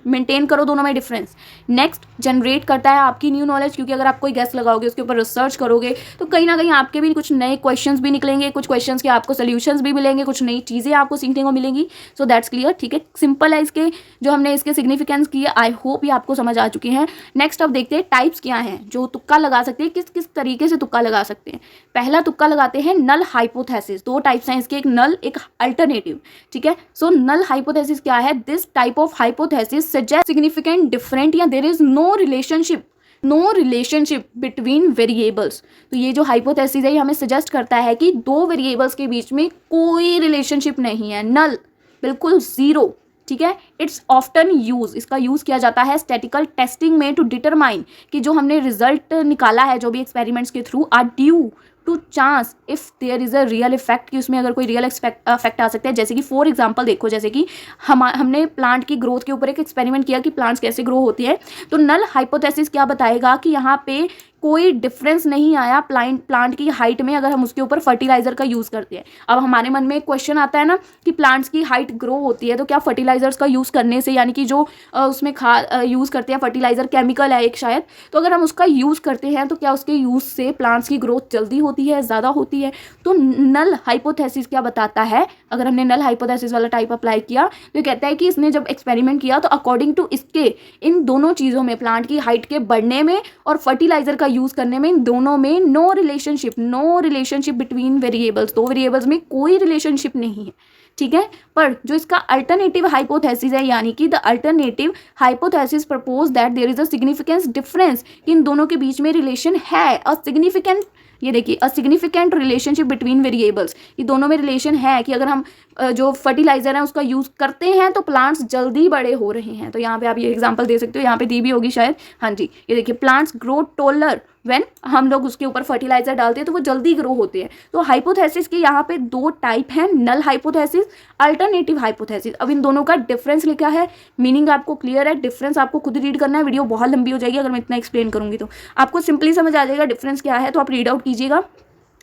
मेंटेन करो, दोनों में डिफरेंस। नेक्स्ट, जनरेट करता है आपकी न्यू नॉलेज, क्योंकि अगर आप कोई गेस लगाओगे, उसके ऊपर रिसर्च करोगे तो कहीं ना कहीं आपके भी कुछ नए क्वेश्चंस भी निकलेंगे, कुछ क्वेश्चंस के आपको सोल्यूशंस भी मिलेंगे, कुछ नई चीज़ें आपको सीखने को मिलेंगी। सो दैट्स क्लियर, ठीक है। सिंपल है इसके जो हमने इसके सिग्निफिकेंस किए, आई होप ये आपको समझ आ चुके हैं। नेक्स्ट अब देखते हैं टाइप्स क्या हैं जो तुक्का लगा सकते हैं, किस किस तरीके से तुक्का लगा सकते हैं। पहला तुक्का लगाते हैं नल हाइपोथेसिस। दो टाइप्स हैं इसके, एक नल एक अल्टरनेटिव, ठीक है। सो नल हाइपोथेसिस क्या है? This type of hypothesis suggest significant different या there is no relationship between variables. तो ये जो हाइपोथेसिस है ये हमें सजेस्ट करता है कि दो वेरिएबल्स के बीच में कोई रिलेशनशिप नहीं है, नल, बिल्कुल जीरो, ठीक है। इट्स ऑफ्टन यूज, इसका यूज किया जाता है स्टैटिकल टेस्टिंग में टू डिटरमाइन कि जो हमने रिजल्ट निकाला है जो भी एक्सपेरिमेंट्स के through are due to chance if there is a real effect, कि उसमें अगर कोई रियल इफेक्ट आ सकता है। जैसे कि फॉर एग्जांपल देखो, जैसे कि हमने प्लांट की ग्रोथ के ऊपर एक एक्सपेरिमेंट किया कि प्लांट्स कैसे ग्रो होती है, तो नल हाइपोथेसिस क्या बताएगा कि यहाँ पे कोई डिफरेंस नहीं आया प्लांट की हाइट में अगर हम उसके ऊपर फर्टिलाइजर का यूज़ करते हैं। अब हमारे मन में एक क्वेश्चन आता है ना कि प्लांट्स की हाइट ग्रो होती है तो क्या फर्टिलाइजर्स का यूज़ करने से, यानी कि जो उसमें खाद यूज़ करते हैं, फर्टिलाइजर केमिकल है एक शायद, तो अगर हम उसका यूज़ करते हैं तो क्या उसके यूज़ से प्लांट्स की ग्रोथ जल्दी होती है, ज़्यादा होती है? तो नल हाइपोथेसिस क्या बताता है, अगर हमने नल हाइपोथेसिस वाला टाइप अप्लाई किया तो कहता है कि इसने जब एक्सपेरिमेंट किया तो अकॉर्डिंग टू इसके इन दोनों चीज़ों में, प्लांट की हाइट के बढ़ने में और फर्टिलाइजर का यूज़ करने में, इन दोनों में नो रिलेशनशिप बिटवीन वेरिएबल्स, दो वेरिएबल्स में कोई रिलेशनशिप नहीं है, ठीक है। पर जो इसका अल्टरनेटिव हाइपोथेसिस है, यानी कि the alternative hypothesis propose that there is a significance difference, इन दोनों के बीच में रिलेशन है, अ सिग्निफिकेंट, ये देखिए, a significant relationship between variables, ये दोनों में रिलेशन है कि अगर हम जो फर्टिलाइजर है उसका यूज़ करते हैं तो प्लांट्स जल्दी बड़े हो रहे हैं। तो यहाँ पे आप ये एग्जांपल दे सकते हो, यहाँ पे दी भी होगी शायद, हाँ जी, ये देखिए, प्लांट्स ग्रो टोलर व्हेन हम लोग उसके ऊपर फर्टिलाइजर डालते हैं तो वो जल्दी ग्रो होते हैं। तो हाइपोथेसिस के यहाँ पे दो टाइप हैं, नल हाइपोथेसिस, अल्टरनेटिव हाइपोथेसिस। अब इन दोनों का डिफरेंस लिखा है, मीनिंग आपको क्लियर है, डिफरेंस आपको खुद रीड करना है, वीडियो बहुत लंबी हो जाएगी अगर मैं इतना एक्सप्लेन करूंगी तो आपको सिंपली समझ आ जाएगा डिफरेंस क्या है, तो आप रीड आउट कीजिएगा।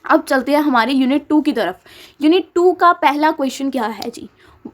अब चलते हैं हमारे यूनिट 2 की तरफ। यूनिट 2 का पहला क्वेश्चन क्या है जी?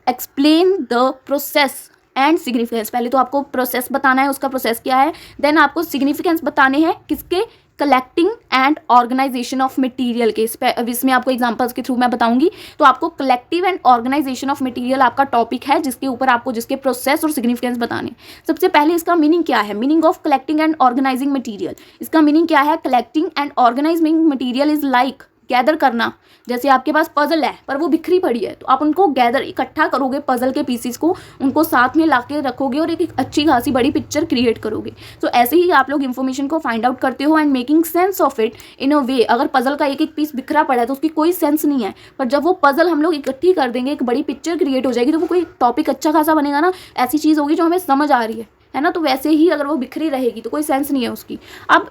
Explain the process and significance. पहले तो आपको प्रोसेस बताना है, उसका प्रोसेस क्या है, देन आपको सिग्निफिकेंस बताने हैं, किसके? Collecting and organization of material के। इसमें आपको एग्जांपल्स के थ्रू मैं बताऊंगी। तो आपको collective and organization of material आपका टॉपिक है, जिसके ऊपर आपको जिसके प्रोसेस और सिग्निफिकेंस बताने। सबसे पहले इसका मीनिंग क्या है? Meaning of collecting and organizing material, इसका मीनिंग क्या है? Collecting and organizing material is like gather करना। जैसे आपके पास पजल है पर वो बिखरी पड़ी है, तो आप उनको गैदर, इकट्ठा करोगे पजल के पीसीस को, उनको साथ में लाके रखोगे और एक अच्छी खासी बड़ी पिक्चर क्रिएट करोगे। तो ऐसे ही आप लोग इन्फॉर्मेशन को फाइंड आउट करते हो and making sense of it in a way. अगर पजल का एक एक पीस बिखरा पड़ा है तो उसकी कोई सेंस नहीं है, पर जब वो पजल हम लोग इकट्ठी कर देंगे, एक बड़ी पिक्चर क्रिएट हो जाएगी, तो वो कोई टॉपिक अच्छा खासा बनेगा ना, ऐसी चीज़ होगी जो हमें समझ आ रही है ना। तो वैसे ही अगर वो बिखरी रहेगी तो कोई सेंस नहीं है उसकी। अब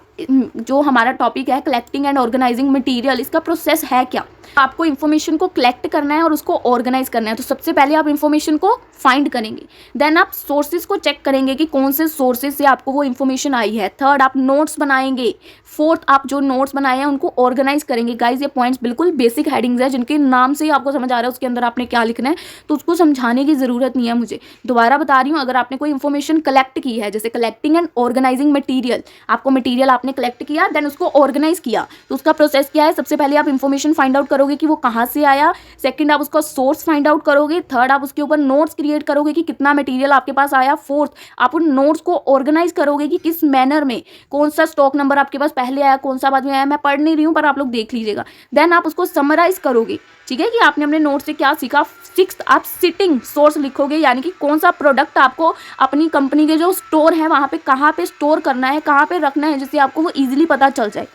जो हमारा टॉपिक है कलेक्टिंग एंड ऑर्गेनाइजिंग मटेरियल, इसका प्रोसेस है क्या? आपको इन्फॉर्मेशन को कलेक्ट करना है और उसको ऑर्गेनाइज करना है। तो सबसे पहले आप इन्फॉर्मेशन को फाइंड करेंगे, देन आप सोर्सेज को चेक करेंगे कि कौन से सोर्सेज से आपको वो इन्फॉर्मेशन आई है। थर्ड, आप नोट्स बनाएंगे। फोर्थ, आप जो नोट्स बनाए हैं उनको ऑर्गेनाइज करेंगे। गाइज ये पॉइंट्स बिल्कुल बेसिक हेडिंग्स है, जिनके नाम से ही आपको समझ आ रहा है उसके अंदर आपने क्या लिखना है, तो उसको समझाने की जरूरत नहीं है मुझे। दोबारा बता रही हूँ, अगर आपने कोई इन्फॉर्मेशन कलेक्ट की है, जैसे कलेक्टिंग एंड ऑर्गेनाइजिंग मटीरियल, आपको मटीरियल आपने कलेक्ट किया, देन उसको ऑर्गेनाइज किया, तो उसका प्रोसेस क्या है? सबसे पहले आप इन्फॉर्मेशन फाइंड आउट करोगे कि वो कहाँ से आया। सेकंड, आप उसका सोर्स फाइंड आउट करोगे। थर्ड, आप उसके ऊपर नोट्स क्रिएट करोगे कि कितना मटेरियल आपके पास आया। फोर्थ, आप उन नोट्स को ऑर्गेनाइज करोगे कि किस मैनर में, कौन सा स्टॉक नंबर आपके पास पहले आया, कौन सा बाद में आया। मैं पढ़ नहीं रही हूँ पर आप लोग देख लीजिएगा। देन आप उसको समराइज करोगे, ठीक है, कि आपने अपने नोट से क्या सीखा। सिक्स्थ, आप सिटिंग सोर्स लिखोगे, यानी कि कौन सा प्रोडक्ट आपको अपनी कंपनी के जो स्टोर है वहाँ पे कहाँ पे स्टोर करना है, कहाँ पे रखना है, जिससे आपको वो ईजिली पता चल जाए।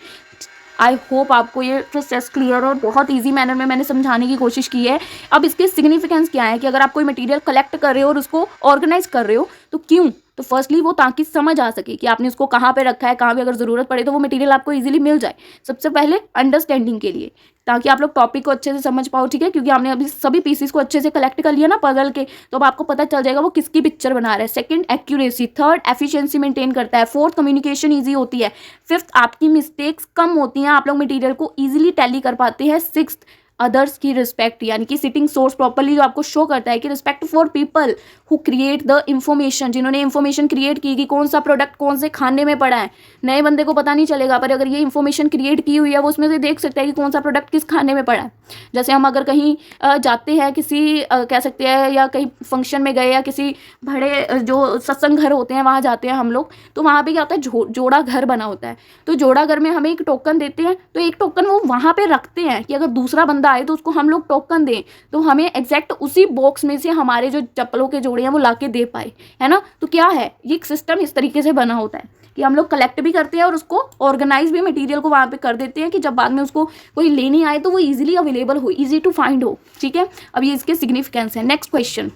आई होप आपको ये प्रोसेस क्लियर और बहुत ईजी मैनर में मैंने समझाने की कोशिश की है। अब इसके सिग्निफिकेंस क्या है कि अगर आप कोई मटेरियल कलेक्ट कर रहे हो और उसको ऑर्गेनाइज कर रहे हो तो क्यों, तो फर्स्टली वो ताकि समझ आ सके कि आपने उसको कहाँ पे रखा है, कहाँ पे अगर ज़रूरत पड़े तो वो मटेरियल आपको इजीली मिल जाए। सबसे पहले अंडरस्टैंडिंग के लिए, ताकि आप लोग टॉपिक को अच्छे से समझ पाओ, ठीक है, क्योंकि आपने अभी सभी पीसीस को अच्छे से कलेक्ट कर लिया ना पजल के, तो अब आपको पता चल जाएगा वो किसकी पिक्चर बना रहा है। Second accuracy, third efficiency maintain करता है, फोर्थ कम्युनिकेशन ईजी होती है, फिफ्थ आपकी मिस्टेक्स कम होती हैं, आप लोग मटेरियल को ईजिली टैली कर पाते हैं। सिक्स्थ अदर्स की रिस्पेक्ट, यानी कि सिटिंग सोर्स प्रॉपरली जो आपको शो करता है कि respect for people who create the information, जिन्होंने इंफॉर्मेशन क्रिएट की कि कौन सा प्रोडक्ट कौन से खाने में पड़ा है। नए बंदे को पता नहीं चलेगा, पर अगर ये इंफॉर्मेशन क्रिएट की हुई है वो उसमें से देख सकता है कि कौन सा प्रोडक्ट किस खाने में पड़ा है। जैसे हम अगर कहीं जाते हैं किसी कह सकते हैं या कहीं फंक्शन में गए या किसी बड़े जो सत्संग घर होते हैं वहाँ जाते हैं हम लोग, तो वहाँ पे क्या होता है, जोड़ा घर बना होता है। तो जोड़ा घर में हमें एक टोकन देते हैं, तो एक टोकन वो वहाँ पे रखते हैं कि अगर दूसरा बंदा आए तो उसको हम लोग टोकन दें, तो हमें एग्जैक्ट उसी बॉक्स में से हमारे जो चप्पलों के जोड़े हैं वो ला के दे पाए, है ना। तो क्या है, ये एक सिस्टम इस तरीके से बना होता है कि हम लोग कलेक्ट भी करते हैं और उसको ऑर्गेनाइज भी मटेरियल को वहाँ पे कर देते हैं कि जब बाद में उसको कोई लेने आए तो वो इजीली अवेलेबल हो, इजी टू फाइंड हो, ठीक है। अब ये इसके सिग्निफिकेंस है। Next question,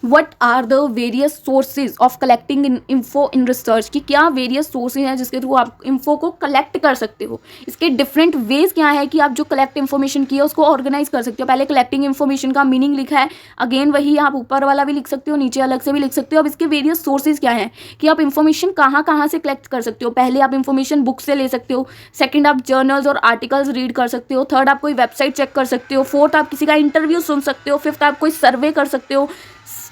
what are the various sources of collecting info in research, कि क्या वेरियस सोर्सेज हैं जिसके थ्रू आप इन्फो को कलेक्ट कर सकते हो। इसके डिफरेंट वेज क्या है कि आप जो कलेक्ट इन्फॉर्मेशन की है उसको ऑर्गेनाइज कर सकते हो। पहले कलेक्टिंग इन्फॉर्मेशन का मीनिंग लिखा है, अगेन वही आप ऊपर वाला भी लिख सकते हो, नीचे अलग से भी लिख सकते हो। अब इसके वेरियस सोर्सेज क्या हैं कि आप इन्फॉर्मेशन कहाँ कहाँ से कलेक्ट कर सकते हो। पहले आप इन्फॉर्मेशन बुक से ले सकते हो, सेकंड आप जर्नल्स और आर्टिकल्स रीड कर सकते हो, थर्ड आप कोई वेबसाइट चेक कर सकते हो, फोर्थ आप किसी का इंटरव्यू सुन सकते हो, फिफ्थ आप कोई सर्वे कर सकते हो,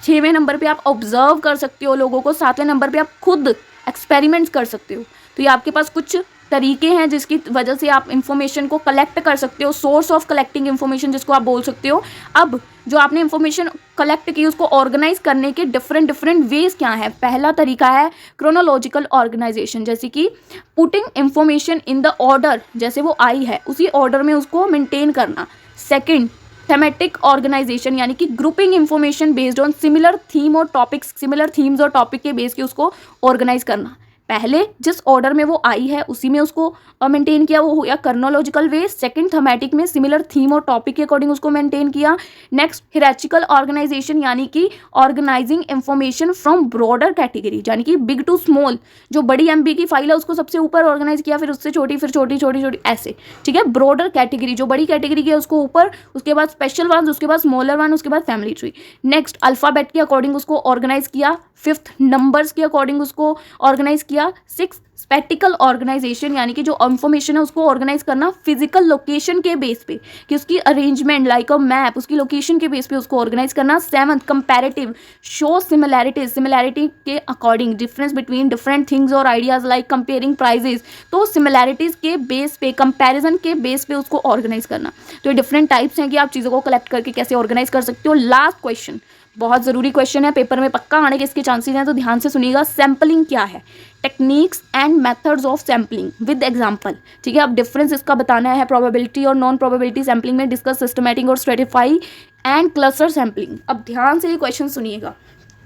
6वें नंबर पे आप ऑब्जर्व कर सकते हो लोगों को, 7वें नंबर पे आप खुद एक्सपेरिमेंट्स कर सकते हो। तो ये आपके पास कुछ तरीके हैं जिसकी वजह से आप इंफॉर्मेशन को कलेक्ट कर सकते हो, सोर्स ऑफ कलेक्टिंग इंफॉर्मेशन जिसको आप बोल सकते हो। अब जो आपने इंफॉर्मेशन कलेक्ट की उसको ऑर्गेनाइज करने के डिफरेंट वेज क्या है। पहला तरीका है क्रोनोलॉजिकल ऑर्गेनाइजेशन, जैसे कि putting information in the order, जैसे वो आई है उसी ऑर्डर में उसको मेंटेन करना। सेकंड थेमेटिक ऑर्गेनाइजेशन, यानी कि grouping information based on similar theme और टॉपिक्स, सिमिलर थीम्स और टॉपिक के बेस के उसको ऑर्गेनाइज करना। पहले जिस ऑर्डर में वो आई है उसी में उसको मेंटेन किया, वो हो गया कर्नोलॉजिकल वे। सेकंड थमेटिक में सिमिलर थीम और टॉपिक के अकॉर्डिंग उसको मेंटेन किया। नेक्स्ट हिरार्चिकल ऑर्गेनाइजेशन, यानी कि organizing information from broader category, यानी कि बिग टू स्मॉल, जो बड़ी एमबी की फाइल है उसको सबसे ऊपर ऑर्गेनाइज किया, फिर उससे छोटी, फिर छोटी छोटी छोटी ऐसे, ठीक है। ब्रॉडर कैटेगरी, जो बड़ी कैटेगरी की है उसको ऊपर, उसके बाद स्पेशल वन, उसके बाद स्मॉलर वन, उसके बाद फैमिली ट्री। नेक्स्ट अल्फाबेट के अकॉर्डिंग उसको ऑर्गेनाइज किया। फिफ्थ नंबर्स के अकॉर्डिंग उसको ऑर्गेनाइज किया। सिक्स स्पेटिकल ऑर्गेनाइजेशन, यानी कि जो इंफॉर्मेशन है उसको ऑर्गेनाइज करना फिजिकल लोकेशन के बेस पे, कि उसकी अरेंजमेंट लाइक अ मैप, उसकी लोकेशन के बेस पे उसको ऑर्गेनाइज करना। सेवंथ कंपैरेटिव, शो सिमिलैरिटी के according difference between different things और आइडियाज लाइक कंपेयरिंग प्राइजेस, तो सिमिलैरिटीज के बेस पे, कंपैरिजन के बेस पे उसको ऑर्गेनाइज करना। तो ये डिफरेंट टाइप्स हैं कि आप चीज़ों को कलेक्ट करके कैसे ऑर्गेनाइज कर सकते हो। लास्ट क्वेश्चन बहुत ज़रूरी क्वेश्चन है, पेपर में पक्का आने के इसके चांसेस हैं, तो ध्यान से सुनिएगा। सैम्पलिंग क्या है, techniques and methods of sampling with example, ठीक है। अब डिफरेंस इसका बताना है प्रोबेबिलिटी और नॉन प्रोबेबिलिटी सैम्पलिंग में। डिस्कस सिस्टमैटिक और स्ट्रेटिफाई एंड क्लस्टर सैम्पलिंग। अब ध्यान से ये क्वेश्चन सुनिएगा।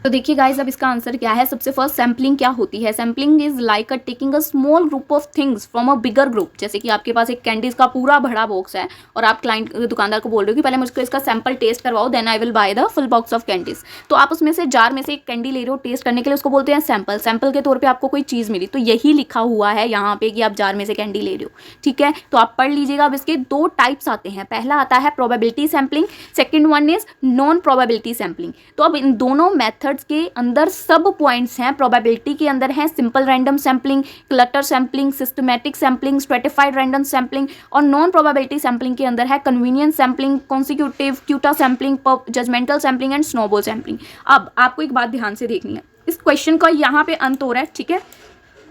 तो देखिए गाइज, अब इसका आंसर क्या है। सबसे फर्स्ट सैम्पलिंग क्या होती है। Sampling is like a taking a small group of things from a bigger group. जैसे कि आपके पास एक कैंडीज का पूरा बड़ा बॉक्स है और आप क्लाइंट दुकानदार को बोल रहे हो कि पहले मुझको इसका सैंपल टेस्ट करवाओ, then I will buy the full box of candies. तो आप उसमें से जार में से एक कैंडी ले रहे हो टेस्ट करने के लिए, उसको बोलते हैं सैंपल। सैंपल के तौर पर आपको कोई चीज़ मिली, तो यही लिखा हुआ है यहाँ पे कि आप जार में से कैंडी ले रहे हो, ठीक है। तो आप पढ़ लीजिएगा। अब इसके दो टाइप्स आते हैं। पहला आता है probability sampling, second one is non probability sampling. तो अब इन दोनों मेथड्स के अंदर सब पॉइंट्स हैं। प्रोबेबिलिटी के अंदर है simple random sampling, clutter sampling, systematic sampling, stratified random sampling. और नॉन प्रोबेबिलिटी सैम्पलिंग के अंदर है convenience sampling, consecutive, quota sampling, judgemental sampling and snowball sampling. अब आपको एक बात ध्यान से देखनी है, इस क्वेश्चन का यहाँ पे अंत हो रहा है, ठीक है।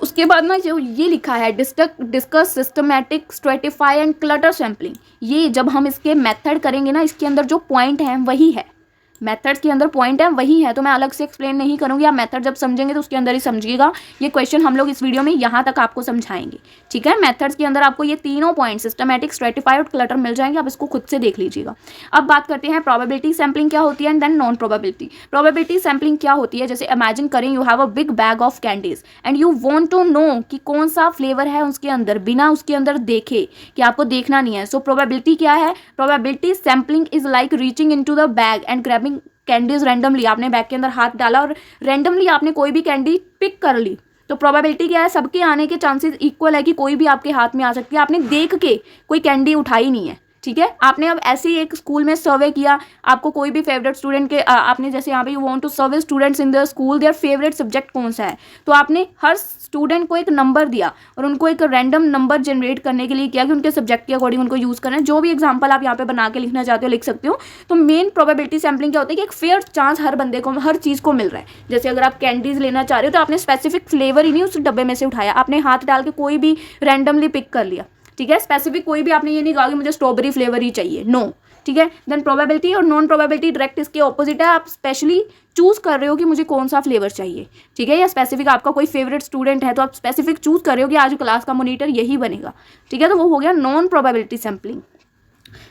उसके बाद ना जो ये लिखा है discuss systematic, Stratify and clutter sampling, ये जब हम इसके मेथड करेंगे ना, इसके अंदर जो पॉइंट है वही है, मेथड्स के अंदर पॉइंट है वही है। तो मैं अलग से एक्सप्लेन नहीं करूंगी, आप मेथड जब समझेंगे तो उसके अंदर ही समझिएगा। ये क्वेश्चन हम लोग इस वीडियो में यहाँ तक आपको समझाएंगे, ठीक है। मेथड्स के अंदर आपको ये तीनों पॉइंट सिस्टमैटिक, स्ट्रेटिफाइड और क्लटर मिल जाएंगे, आप इसको खुद से देख लीजिएगा। अब बात करते हैं प्रोबेबिलिटी सैम्पलिंग क्या होती है and then non probability. Probability sampling क्या होती है, जैसे इमेजिन करें you have a big bag of candies and you want to know कि कौन सा फ्लेवर है उसके अंदर, बिना उसके अंदर देखे, कि आपको देखना नहीं है। सो प्रोबेबिलिटी क्या है, probability sampling is like reaching into the bag and grabbing candies randomly, आपने बैग के अंदर हाथ डाला और रैंडमली आपने कोई भी कैंडी पिक कर ली, तो प्रोबेबिलिटी क्या है, सबके आने के चांसेस इक्वल है कि कोई भी आपके हाथ में आ सकती है। आपने देख के कोई कैंडी उठाई नहीं है, ठीक है। आपने अब ऐसे ही एक स्कूल में सर्वे किया, आपको कोई भी फेवरेट स्टूडेंट के आपने जैसे यहाँ पे you want to survey students in the school their favourite subject कौन सा है, तो आपने हर स्टूडेंट को एक नंबर दिया और उनको एक रैंडम नंबर जनरेट करने के लिए किया कि उनके सब्जेक्ट के अकॉर्डिंग उनको यूज़ करना है। जो भी एग्जाम्पल आप यहाँ पे बना के लिखना चाहते हो लिख सकते हो। तो मेन प्रोबेबिलिटी सैम्पलिंग क्या होता है कि एक फेयर चांस हर बंदे को हर चीज़ को मिल रहा है। जैसे अगर आप कैंडीज लेना चाह रहे हो तो आपने स्पेसिफिक फ्लेवर ही नहीं उस डब्बे में से उठाया, आपने हाथ डाल के कोई भी रैंडमली पिक कर लिया, ठीक है। स्पेसिफिक कोई भी आपने ये नहीं कहा कि मुझे स्ट्रॉबेरी फ्लेवर ही चाहिए, नो, ठीक है। देन प्रोबेबिलिटी और नॉन प्रोबेबिलिटी डायरेक्ट इसके ऑपोजिट है। आप स्पेशली चूज कर रहे हो कि मुझे कौन सा फ्लेवर चाहिए, ठीक है। या स्पेसिफिक आपका कोई फेवरेट स्टूडेंट है तो आप स्पेसिफिक चूज कर रहे हो कि आज क्लास का मॉनिटर यही बनेगा, ठीक है। तो वो हो गया नॉन प्रोबेबिलिटी सैम्पलिंग,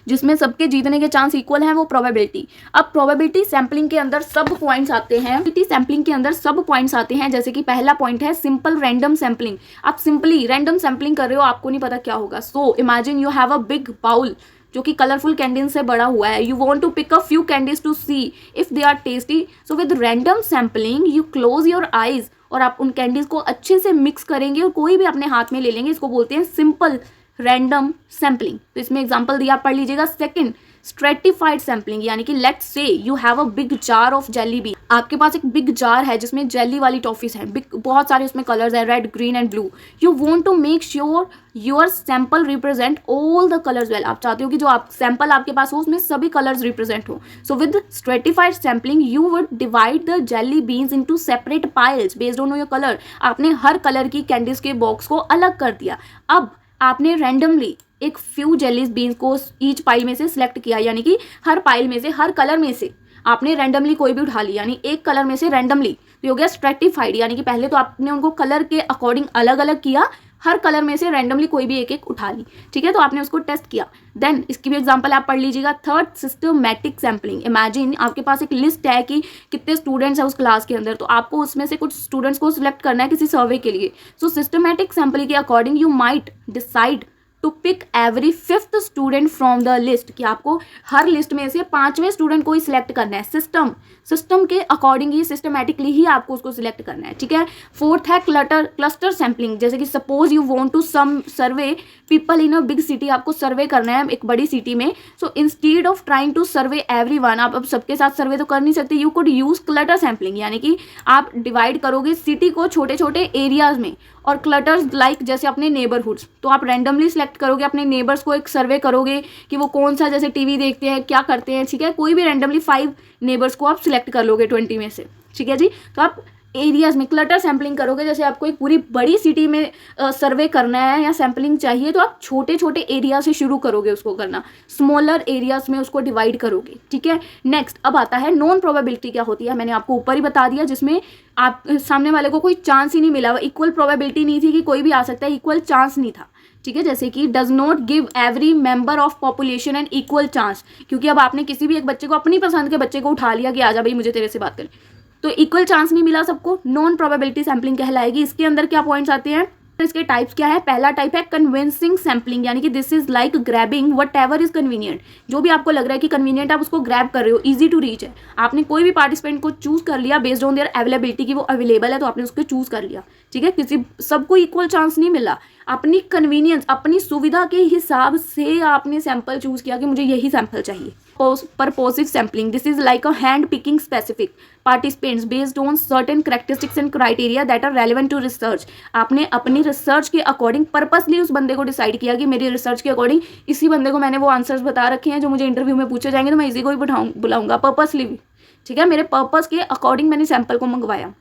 जिसमें सबके जीतने के चांस इक्वल हैं, वो प्रोबेबिलिटी। अब प्रोबेबिलिटी सैम्पलिंग के अंदर सब पॉइंट्स आते हैं, सैम्पलिंग के अंदर सब पॉइंट्स आते हैं। जैसे कि पहला पॉइंट है सिंपल रैंडम सैम्पलिंग। आप सिंपली रैंडम सैम्पलिंग कर रहे हो, आपको नहीं पता क्या होगा। So imagine you have a big bowl जो कि कलरफुल कैंडीज से बड़ा हुआ है। You want to pick a few candies to see if they are tasty. So with random sampling you close your eyes और आप उन कैंडीज को अच्छे से मिक्स करेंगे और कोई भी अपने हाथ में ले लेंगे। इसको बोलते हैं सिंपल रैंडम सैम्पलिंग। तो इसमें एग्जांपल दिया, आप पढ़ लीजिएगा। सेकंड, स्ट्रेटिफाइड सैम्पलिंग, यानी कि let's say you have a big jar of jelly bean. आपके पास एक बिग जार है जिसमें जेली वाली टॉफीज हैं, बिग बहुत सारे उसमें कलर्स हैं, red, green and blue. You want to make sure your sample represent all the colours well. आप चाहते हो कि जो आप सैंपल आपके पास हो उसमें सभी कलर्स रिप्रेजेंट हो। So with stratified sampling you would divide the jelly beans into separate piles based on your colour. आपने हर कलर की कैंडीज के बॉक्स को अलग कर दिया। अब आपने रैंडमली एक फ्यू जेलीज बीन्स को ईच पाइल में से सिलेक्ट किया, यानी कि हर पाइल में से, हर कलर में से आपने रैंडमली कोई भी उठा ली, यानी एक कलर में से रैंडमली। तो हो गया स्ट्रेटिफाइड, यानी कि पहले तो आपने उनको कलर के अकॉर्डिंग अलग अलग किया, हर कलर में से रैंडमली कोई भी एक एक उठा ली, ठीक है। तो आपने उसको टेस्ट किया। देन इसकी भी एग्जांपल आप पढ़ लीजिएगा। Third, systematic sampling. इमेजिन आपके पास एक लिस्ट है कि कितने स्टूडेंट्स हैं उस क्लास के अंदर, तो आपको उसमें से कुछ स्टूडेंट्स को सिलेक्ट करना है किसी सर्वे के लिए। सो सिस्टमैटिक सैम्पलिंग के according you might decide to pick every fifth student from the list, कि आपको हर लिस्ट में से 5वें स्टूडेंट को ही सिलेक्ट करना है। सिस्टम के अकॉर्डिंग ही सिस्टमैटिकली ही आपको उसको सिलेक्ट करना है, ठीक है। फोर्थ है क्लस्टर सैम्पलिंग। जैसे कि suppose you want to survey people in a big city, आपको सर्वे करना है एक बड़ी सिटी में। So instead of trying to survey everyone, आप अब सबके साथ सर्वे तो कर नहीं सकते, you could use clutter sampling, यानी कि आप डिवाइड करोगे सिटी को छोटे छोटे एरियाज में। और क्लटर्स लाइक जैसे अपने नेबरहुड्स, तो आप रैंडमली सिलेक्ट करोगे अपने नेबर्स को, एक सर्वे करोगे कि वो कौन सा जैसे टीवी देखते हैं, क्या करते हैं, ठीक है। कोई भी रैंडमली 5 नेबर्स को आप सिलेक्ट कर लोगे 20 में से, ठीक है जी। तो आप एरियाज में क्लटर सैम्पलिंग करोगे। जैसे आपको एक पूरी बड़ी सिटी में सर्वे करना है या सैम्पलिंग चाहिए, तो आप छोटे छोटे एरिया से शुरू करोगे उसको करना, स्मॉलर एरियाज में उसको डिवाइड करोगे, ठीक है। नेक्स्ट अब आता है नॉन प्रोबेबिलिटी। क्या होती है, मैंने आपको ऊपर ही बता दिया, जिसमें आप सामने वाले को कोई चांस ही नहीं मिला, इक्वल प्रोबेबिलिटी नहीं थी कि कोई भी आ सकता है, इक्वल चांस नहीं था, ठीक है। जैसे कि does not give every member of population an equal chance, क्योंकि अब आपने किसी भी एक बच्चे को, अपनी पसंद के बच्चे को उठा लिया कि आजा भाई मुझे तेरे से बात करनी, तो इक्वल चांस नहीं मिला सबको, नॉन प्रोबेबिलिटी सैम्पलिंग कहलाएगी। इसके अंदर क्या पॉइंट्स आते हैं, इसके टाइप्स क्या है। पहला टाइप है कन्विंसिंग सैम्पलिंग, यानी कि this is like grabbing what ever is convenient. जो भी आपको लग रहा है कि कन्वीनियंट, आप उसको ग्रैब कर रहे हो, इजी टू रीच है। आपने कोई भी पार्टिसिपेंट को चूज कर लिया बेस्ड ऑन देयर अवेलेबिलिटी, की वो अवेलेबल है तो आपने उसको चूज कर लिया, ठीक है। किसी सबको इक्वल चांस नहीं मिला, अपनी कन्वीनियंस, अपनी सुविधा के हिसाब से आपने सैंपल चूज किया कि मुझे यही सैंपल चाहिए। Purposive sampling, this is like a hand picking specific participants based on certain characteristics and criteria that are relevant to research। आपने अपनी रिसर्च के अकॉर्डिंग पर्पसली उस बंदे को डिसाइड किया कि मेरी रिसर्च के अकॉर्डिंग इसी बंदे को मैंने वो आंसर्स बता रखे हैं जो मुझे इंटरव्यू में पूछे जाएंगे, तो मैं इसी को ही बुलाऊंगा पर्पसली भी, ठीक है। मेरे पर्पस के अकॉर्डिंग मैंने सैंपल को मंगवाया।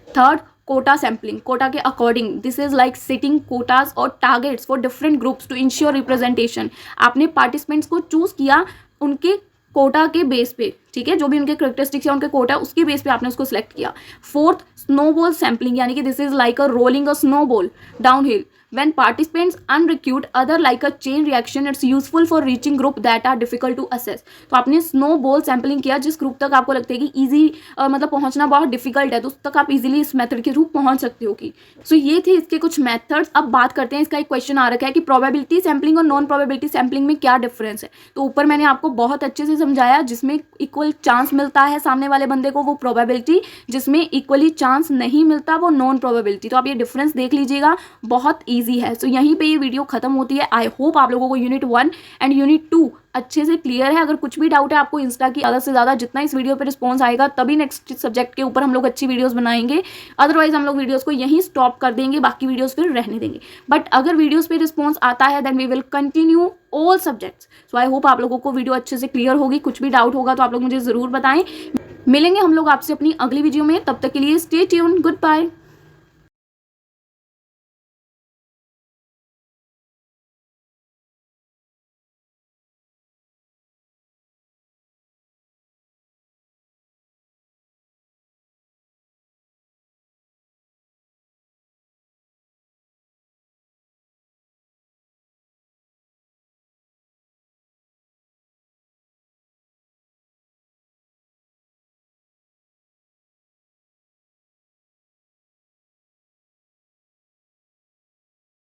थर्ड, कोटा सैम्पलिंग, कोटा के according, this is like setting quotas और targets for different groups to ensure representation. आपने पार्टिसिपेंट्स को चूज किया उनके कोटा के बेस पे, ठीक है, जो भी उनके करेक्टरिस्टिक्स है उनके कोटा, उसके बेस पे आपने उसको सिलेक्ट किया। फोर्थ, स्नोबॉल सैम्पलिंग, यानी कि this is like a rolling a snowball down hill, when participants recruit other like a chain reaction it's useful for reaching group that are difficult to access. तो आपने स्नो बॉल सैम्पलिंग किया, जिस ग्रुप तक आपको लगता है कि ईजी मतलब पहुंचना बहुत डिफिकल्ट है, तो उस तक आप इजीली इस मेथड के थ्रू पहुंच सकते हो कि। सो ये थे इसके कुछ मेथड्स। अब बात करते हैं, इसका एक क्वेश्चन आ रखा है कि प्रोबेबिलिटी सैम्पलिंग और नॉन प्रोबेबिलिटी सैम्पलिंग में क्या डिफरेंस है। तो ऊपर मैंने आपको बहुत अच्छे से समझाया, जिसमें इक्वल चांस मिलता है सामने वाले बंदे को वो प्रोबेबिलिटी, जिसमें इक्वली चांस नहीं मिलता वो नॉन प्रोबेबिलिटी। तो आप ये डिफरेंस देख लीजिएगा, बहुत ईजी है। सो यहीं पे ये वीडियो खत्म होती है। आई होप आप लोगों को यूनिट 1 एंड यूनिट 2 अच्छे से क्लियर है। अगर कुछ भी डाउट है आपको इंस्टा की, ज़्यादा से ज़्यादा जितना इस वीडियो पे रिस्पॉन्स आएगा तभी नेक्स्ट सब्जेक्ट के ऊपर हम लोग अच्छी वीडियोस बनाएंगे। अदरवाइज हम लोग वीडियोस को यहीं स्टॉप कर देंगे, बाकी वीडियोस फिर रहने देंगे। बट अगर वीडियोस पे रिस्पॉन्स आता है then we will continue all subjects. So I hope आप लोगों को वीडियो अच्छे से क्लियर होगी। कुछ भी डाउट होगा तो आप लोग मुझे ज़रूर बताएं। मिलेंगे हम लोग आपसे अपनी अगली वीडियो में, तब तक के लिए स्टे ट्यून्ड, गुड बाय।